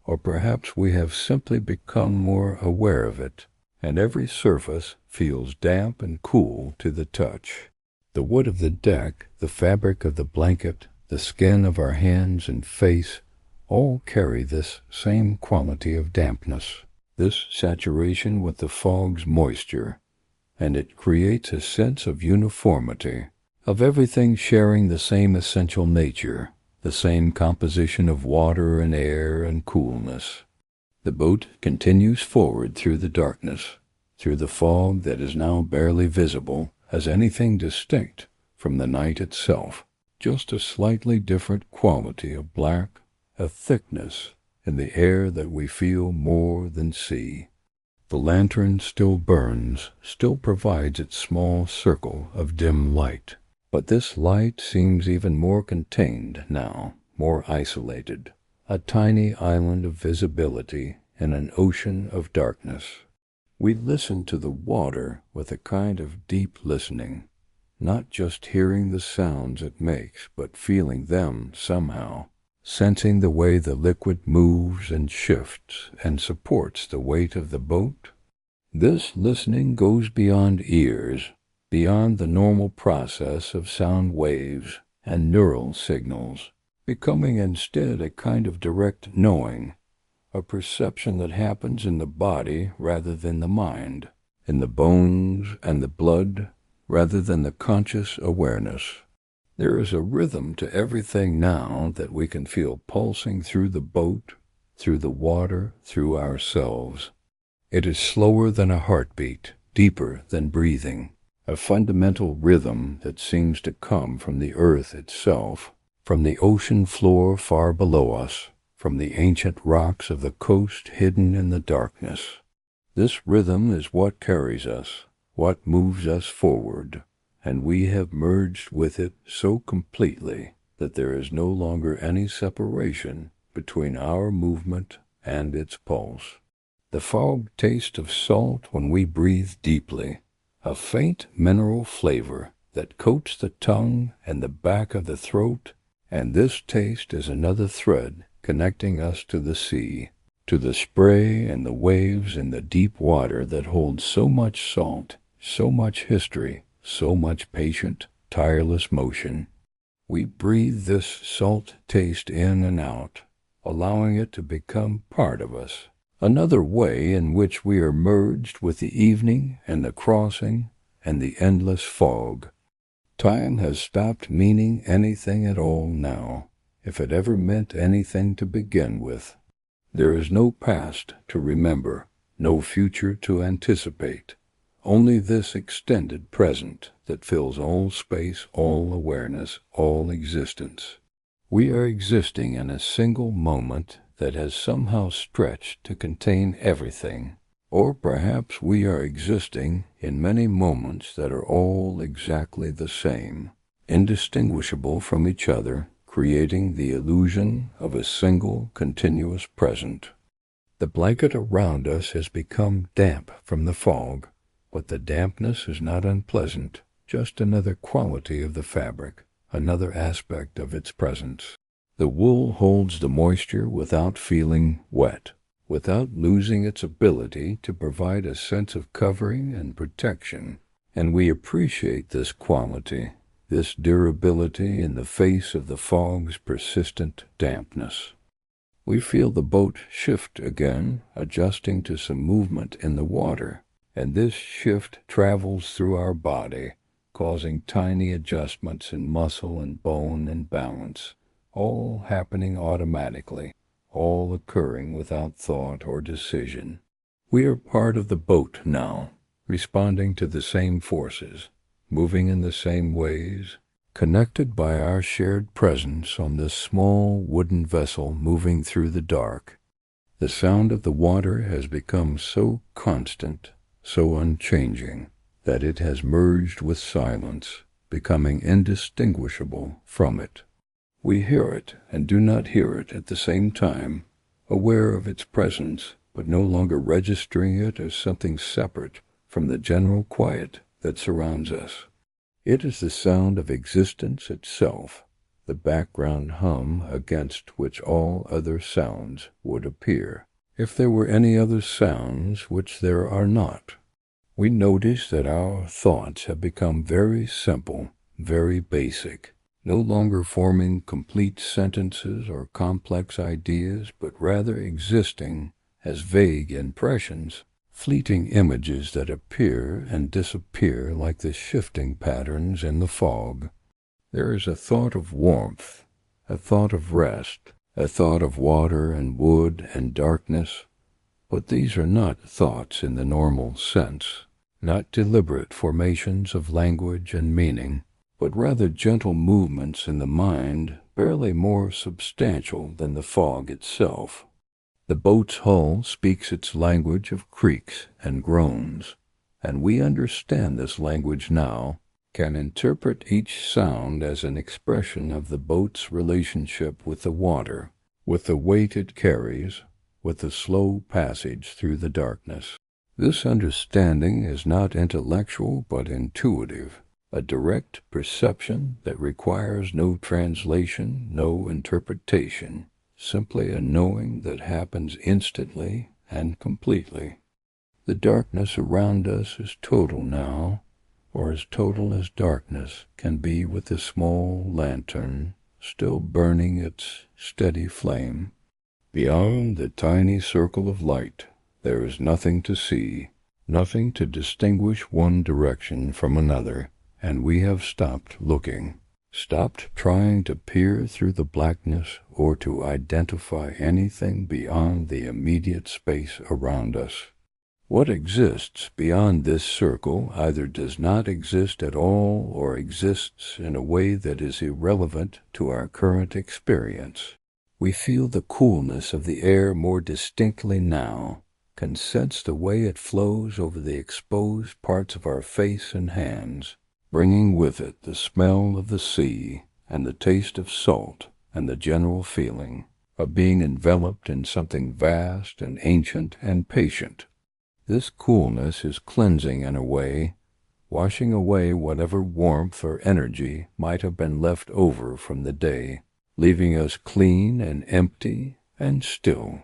or perhaps we have simply become more aware of it, and every surface feels damp and cool to the touch. The wood of the deck, the fabric of the blanket, the skin of our hands and face, all carry this same quality of dampness, this saturation with the fog's moisture, and it creates a sense of uniformity, of everything sharing the same essential nature, the same composition of water and air and coolness. The boat continues forward through the darkness, through the fog that is now barely visible as anything distinct from the night itself, just a slightly different quality of black, a thickness in the air that we feel more than see. The lantern still burns, still provides its small circle of dim light, but this light seems even more contained now, more isolated, a tiny island of visibility in an ocean of darkness. We listen to the water with a kind of deep listening, not just hearing the sounds it makes, but feeling them somehow, sensing the way the liquid moves and shifts and supports the weight of the boat. This listening goes beyond ears, beyond the normal process of sound waves and neural signals, becoming instead a kind of direct knowing, a perception that happens in the body rather than the mind, in the bones and the blood rather than the conscious awareness. There is a rhythm to everything now that we can feel pulsing through the boat, through the water, through ourselves. It is slower than a heartbeat, deeper than breathing, a fundamental rhythm that seems to come from the earth itself, from the ocean floor far below us, from the ancient rocks of the coast hidden in the darkness. This rhythm is what carries us, what moves us forward, and we have merged with it so completely that there is no longer any separation between our movement and its pulse. The fog taste of salt when we breathe deeply, a faint mineral flavor that coats the tongue and the back of the throat, and this taste is another thread connecting us to the sea, to the spray and the waves in the deep water that hold so much salt, so much history, so much patient, tireless motion. We breathe this salt taste in and out, allowing it to become part of us, another way in which we are merged with the evening and the crossing and the endless fog. Time has stopped meaning anything at all now, if it ever meant anything to begin with. There is no past to remember, no future to anticipate, only this extended present that fills all space, all awareness, all existence. We are existing in a single moment that has somehow stretched to contain everything, or perhaps we are existing in many moments that are all exactly the same, indistinguishable from each other, creating the illusion of a single continuous present. The blanket around us has become damp from the fog, but the dampness is not unpleasant, just another quality of the fabric, another aspect of its presence. The wool holds the moisture without feeling wet, without losing its ability to provide a sense of covering and protection, and we appreciate this quality, this durability in the face of the fog's persistent dampness. We feel the boat shift again, adjusting to some movement in the water, and this shift travels through our body, causing tiny adjustments in muscle and bone and balance, all happening automatically, all occurring without thought or decision. We are part of the boat now, responding to the same forces, moving in the same ways, connected by our shared presence on this small wooden vessel moving through the dark. The sound of the water has become so constant, so unchanging, that it has merged with silence, becoming indistinguishable from it. We hear it and do not hear it at the same time, aware of its presence, but no longer registering it as something separate from the general quiet that surrounds us. It is the sound of existence itself, the background hum against which all other sounds would appear, if there were any other sounds which there are not. We notice that our thoughts have become very simple, very basic, no longer forming complete sentences or complex ideas, but rather existing as vague impressions, fleeting images that appear and disappear like the shifting patterns in the fog. There is a thought of warmth, a thought of rest, a thought of water and wood and darkness, but these are not thoughts in the normal sense, not deliberate formations of language and meaning, but rather gentle movements in the mind, barely more substantial than the fog itself. The boat's hull speaks its language of creaks and groans, and we understand this language now, can interpret each sound as an expression of the boat's relationship with the water, with the weight it carries, with the slow passage through the darkness. This understanding is not intellectual but intuitive, a direct perception that requires no translation, no interpretation, simply a knowing that happens instantly and completely. The darkness around us is total now, or as total as darkness can be with the small lantern still burning its steady flame. Beyond the tiny circle of light, there is nothing to see, nothing to distinguish one direction from another, and we have stopped looking, stopped trying to peer through the blackness or to identify anything beyond the immediate space around us. What exists beyond this circle either does not exist at all or exists in a way that is irrelevant to our current experience. We feel the coolness of the air more distinctly now, can sense the way it flows over the exposed parts of our face and hands, bringing with it the smell of the sea and the taste of salt and the general feeling of being enveloped in something vast and ancient and patient. This coolness is cleansing in a way, washing away whatever warmth or energy might have been left over from the day, leaving us clean and empty and still.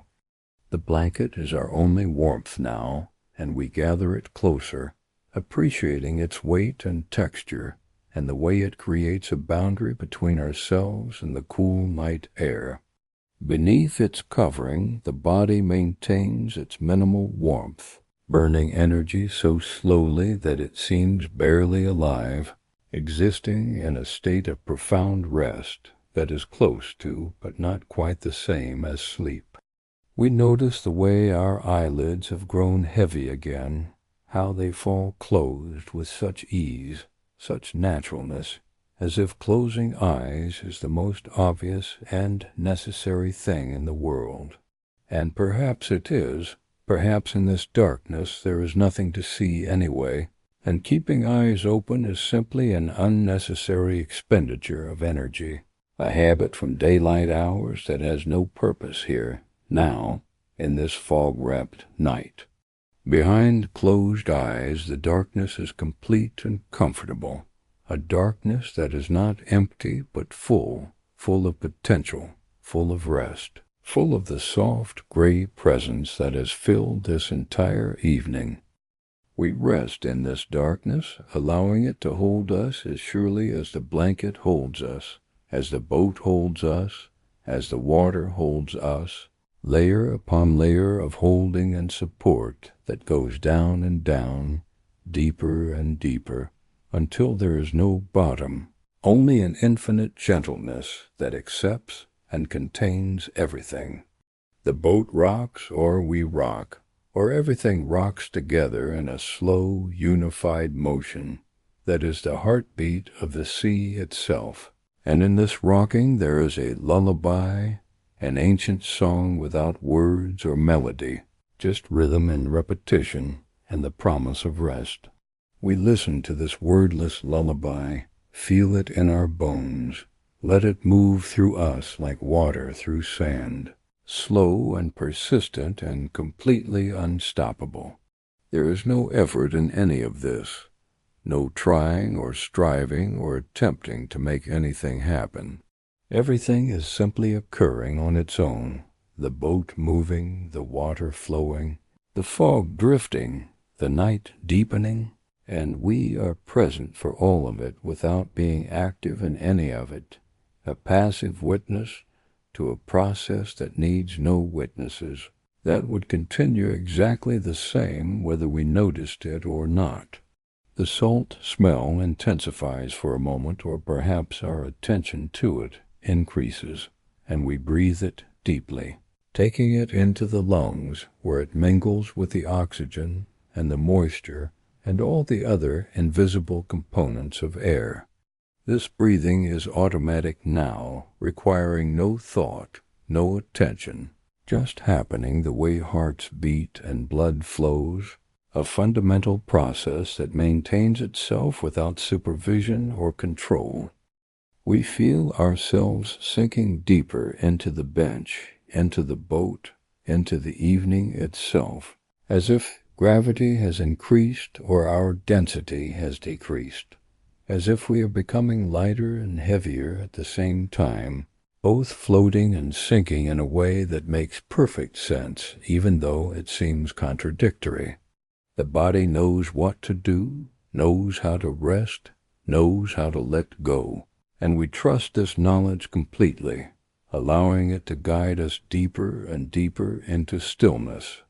The blanket is our only warmth now, and we gather it closer, appreciating its weight and texture, and the way it creates a boundary between ourselves and the cool night air. Beneath its covering, the body maintains its minimal warmth, burning energy so slowly that it seems barely alive, existing in a state of profound rest that is close to but not quite the same as sleep. We notice the way our eyelids have grown heavy again, how they fall closed with such ease, such naturalness, as if closing eyes is the most obvious and necessary thing in the world. And perhaps it is. Perhaps in this darkness there is nothing to see anyway, and keeping eyes open is simply an unnecessary expenditure of energy, a habit from daylight hours that has no purpose here, now, in this fog-wrapped night. Behind closed eyes the darkness is complete and comfortable, a darkness that is not empty but full of potential, full of rest, full of the soft gray presence that has filled this entire evening. We rest in this darkness, allowing it to hold us as surely as the blanket holds us, as the boat holds us, as the water holds us, layer upon layer of holding and support that goes down and down, deeper and deeper, until there is no bottom, only an infinite gentleness that accepts and contains everything. The boat rocks or we rock, or everything rocks together in a slow, unified motion that is the heartbeat of the sea itself. And in this rocking there is a lullaby, an ancient song without words or melody, just rhythm and repetition and the promise of rest. We listen to this wordless lullaby, feel it in our bones, let it move through us like water through sand, slow and persistent and completely unstoppable. There is no effort in any of this, no trying or striving or attempting to make anything happen. Everything is simply occurring on its own, the boat moving, the water flowing, the fog drifting, the night deepening, and we are present for all of it without being active in any of it, a passive witness to a process that needs no witnesses. that would continue exactly the same whether we noticed it or not. The salt smell intensifies for a moment, or perhaps our attention to it increases, and we breathe it deeply, taking it into the lungs where it mingles with the oxygen and the moisture and all the other invisible components of air. This breathing is automatic now, requiring no thought, no attention, just happening the way hearts beat and blood flows, a fundamental process that maintains itself without supervision or control. We feel ourselves sinking deeper into the bench, into the boat, into the evening itself, as if gravity has increased or our density has decreased, as if we are becoming lighter and heavier at the same time, both floating and sinking in a way that makes perfect sense, even though it seems contradictory. The body knows what to do, knows how to rest, knows how to let go, and we trust this knowledge completely, allowing it to guide us deeper and deeper into stillness.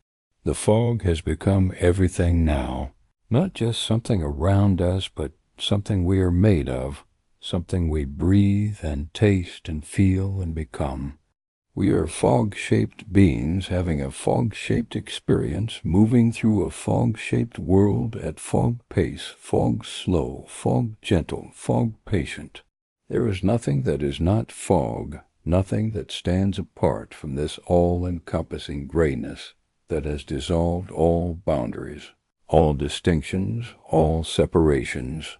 The fog has become everything now, not just something around us, but something we are made of, something we breathe and taste and feel and become. We are fog-shaped beings having a fog-shaped experience, moving through a fog-shaped world at fog pace, fog slow, fog gentle, fog patient. There is nothing that is not fog, nothing that stands apart from this all-encompassing grayness that has dissolved all boundaries, all distinctions, all separations.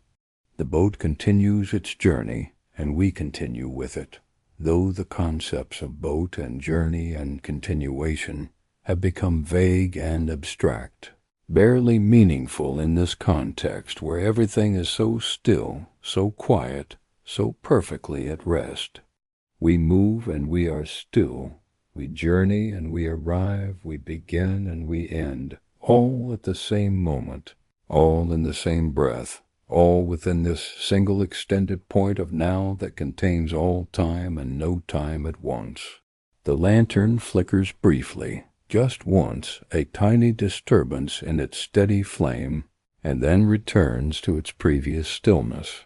The boat continues its journey, and we continue with it, though the concepts of boat and journey and continuation have become vague and abstract, barely meaningful in this context where everything is so still, so quiet, so perfectly at rest. We move and we are still. We journey and we arrive, we begin and we end, all at the same moment, all in the same breath, all within this single extended point of now that contains all time and no time at once. The lantern flickers briefly, just once, a tiny disturbance in its steady flame, and then returns to its previous stillness.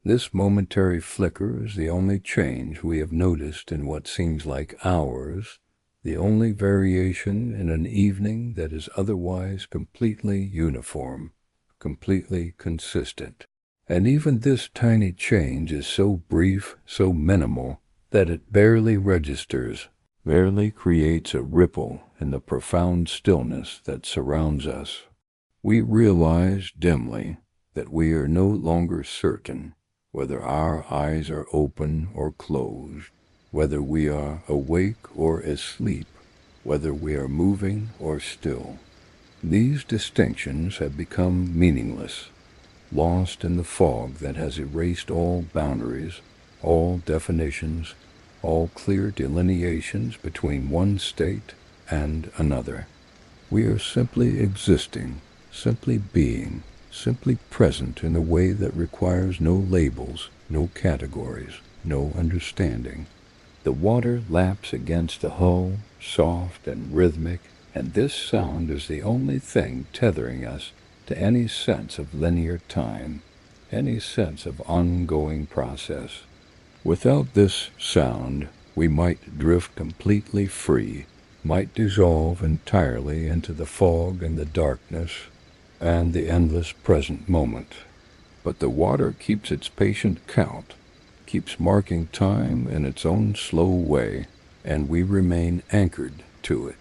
This momentary flicker is the only change we have noticed in what seems like hours, the only variation in an evening that is otherwise completely uniform, completely consistent. And even this tiny change is so brief, so minimal, that it barely registers, barely creates a ripple in the profound stillness that surrounds us. We realize dimly that we are no longer certain whether our eyes are open or closed, whether we are awake or asleep, whether we are moving or still. These distinctions have become meaningless, lost in the fog that has erased all boundaries, all definitions, all clear delineations between one state and another. We are simply existing, simply being, simply present in a way that requires no labels, no categories, no understanding. The water laps against the hull, soft and rhythmic, and this sound is the only thing tethering us to any sense of linear time, any sense of ongoing process. Without this sound, we might drift completely free, might dissolve entirely into the fog and the darkness and the endless present moment. But the water keeps its patient count, keeps marking time in its own slow way, and we remain anchored to it,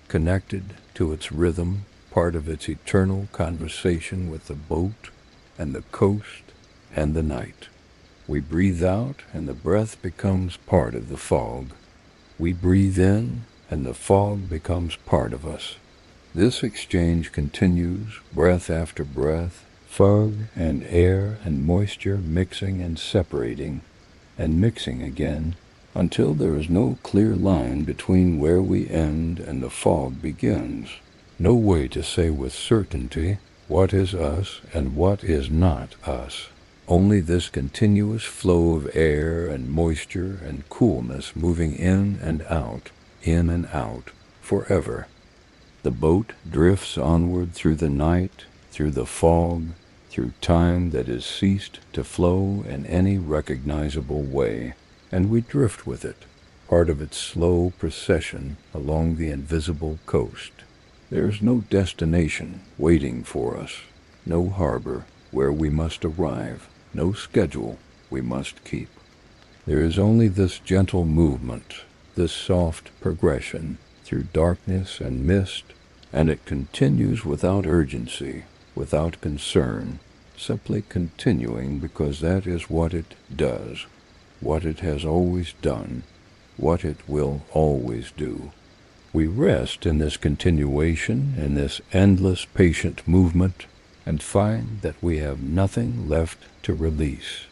connected to its rhythm, part of its eternal conversation with the boat and the coast and the night. We breathe out and the breath becomes part of the fog. We breathe in and the fog becomes part of us. This exchange continues, breath after breath, fog and air and moisture mixing and separating, and mixing again, until there is no clear line between where we end and the fog begins. No way to say with certainty what is us and what is not us. Only this continuous flow of air and moisture and coolness moving in and out, forever. The boat drifts onward through the night, through the fog, through time that has ceased to flow in any recognizable way, and we drift with it, part of its slow procession along the invisible coast. There is no destination waiting for us, no harbor where we must arrive, no schedule we must keep. There is only this gentle movement, this soft progression through darkness and mist, and it continues without urgency, without concern, simply continuing because that is what it does, what it has always done, what it will always do. We rest in this continuation, in this endless patient movement, and find that we have nothing left to release,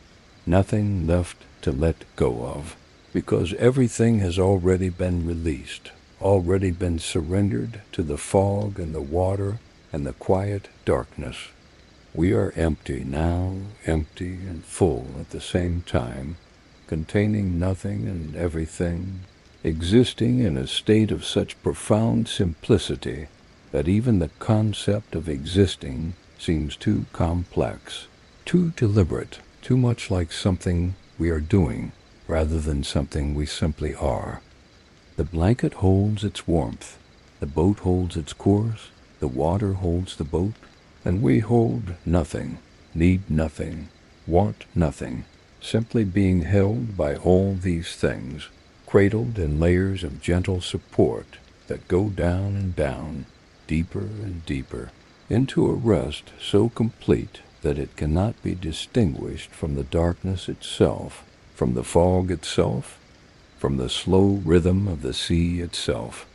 nothing left to let go of, because everything has already been released, already been surrendered to the fog and the water and the quiet darkness. We are empty now, empty and full at the same time, containing nothing and everything, existing in a state of such profound simplicity that even the concept of existing seems too complex, too deliberate, too much like something we are doing rather than something we simply are. The blanket holds its warmth, the boat holds its course, the water holds the boat, and we hold nothing, need nothing, want nothing, simply being held by all these things, cradled in layers of gentle support that go down and down, deeper and deeper, into a rest so complete that it cannot be distinguished from the darkness itself, from the fog itself, from the slow rhythm of the sea itself.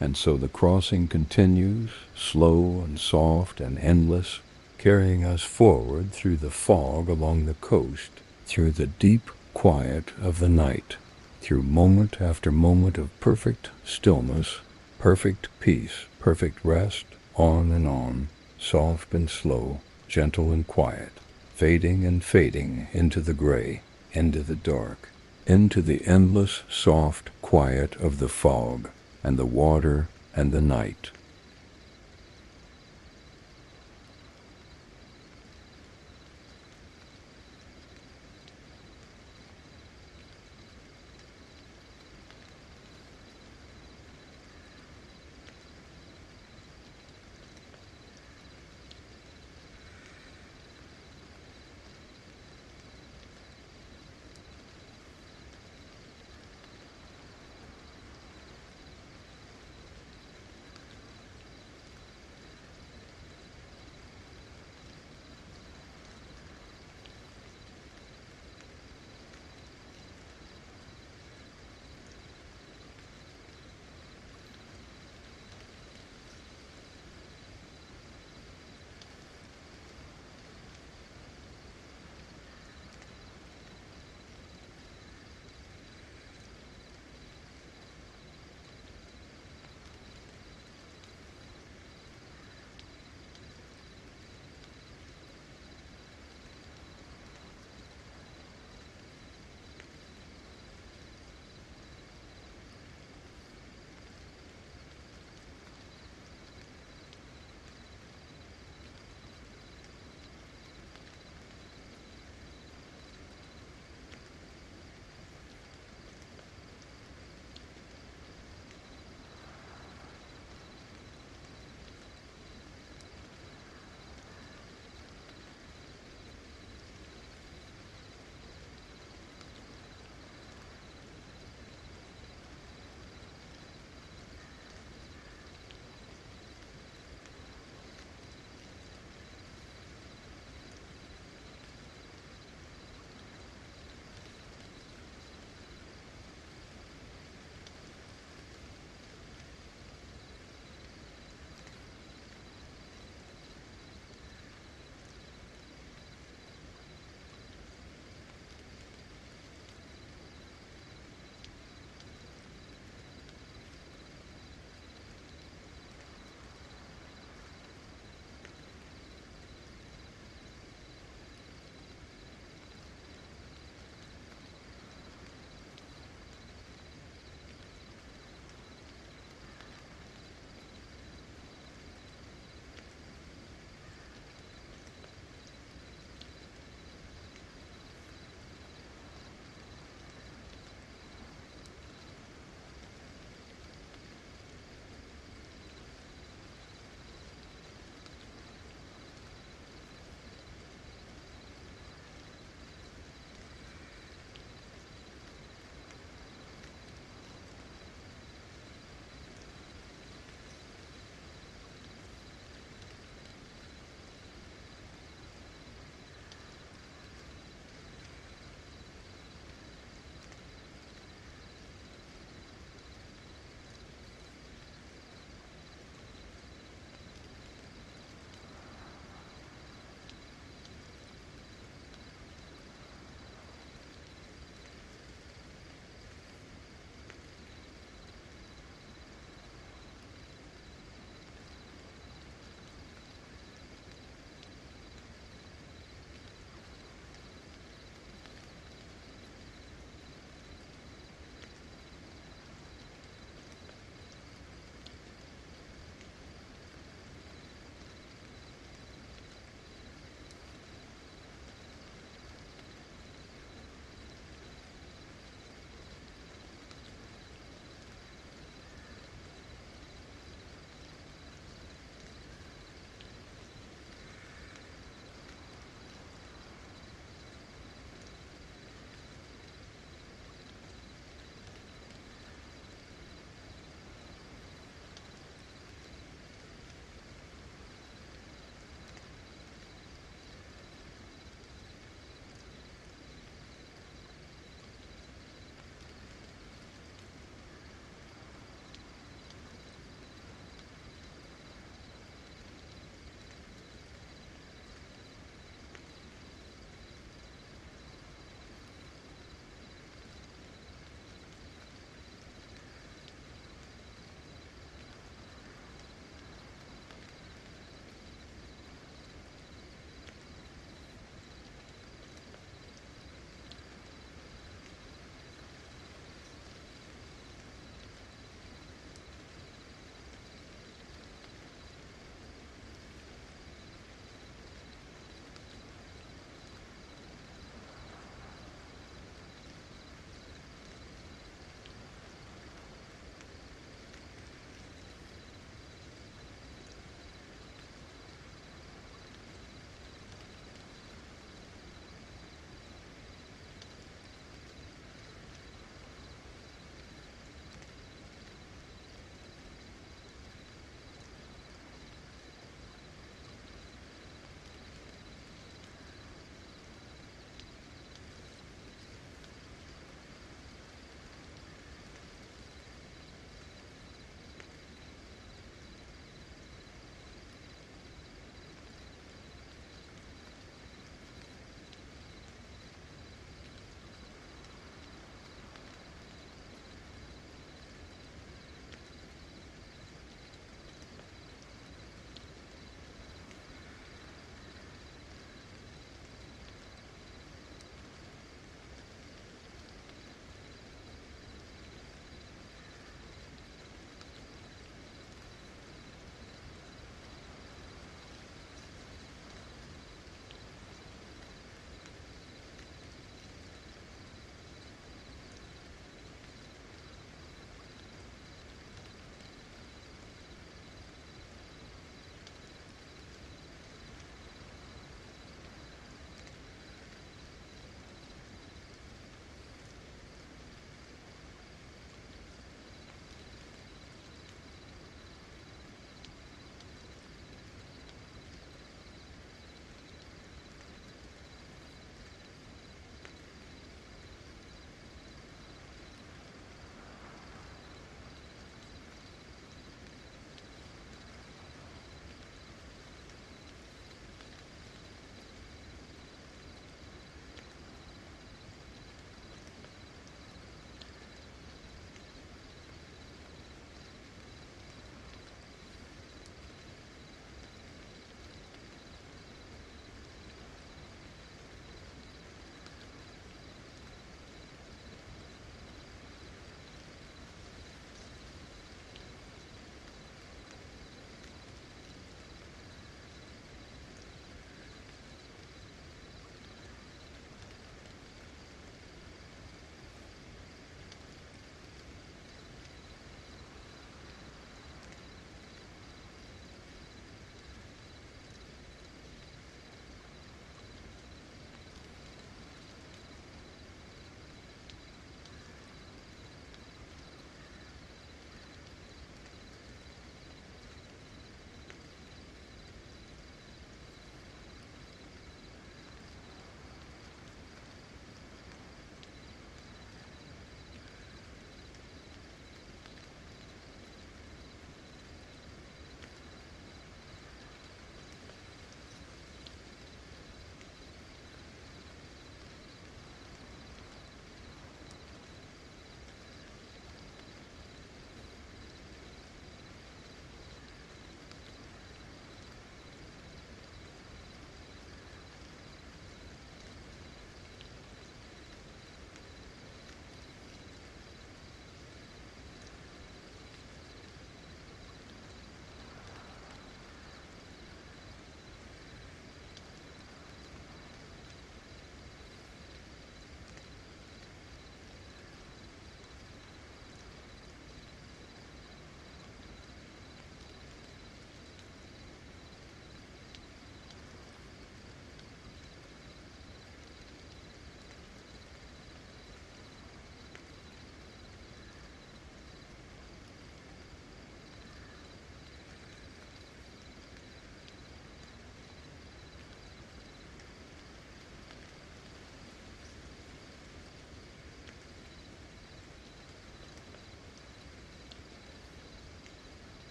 And so the crossing continues, slow and soft and endless, carrying us forward through the fog along the coast, through the deep quiet of the night, through moment after moment of perfect stillness, perfect peace, perfect rest, on, soft and slow, gentle and quiet, fading and fading into the gray, into the dark, into the endless soft quiet of the fog and the water and the night.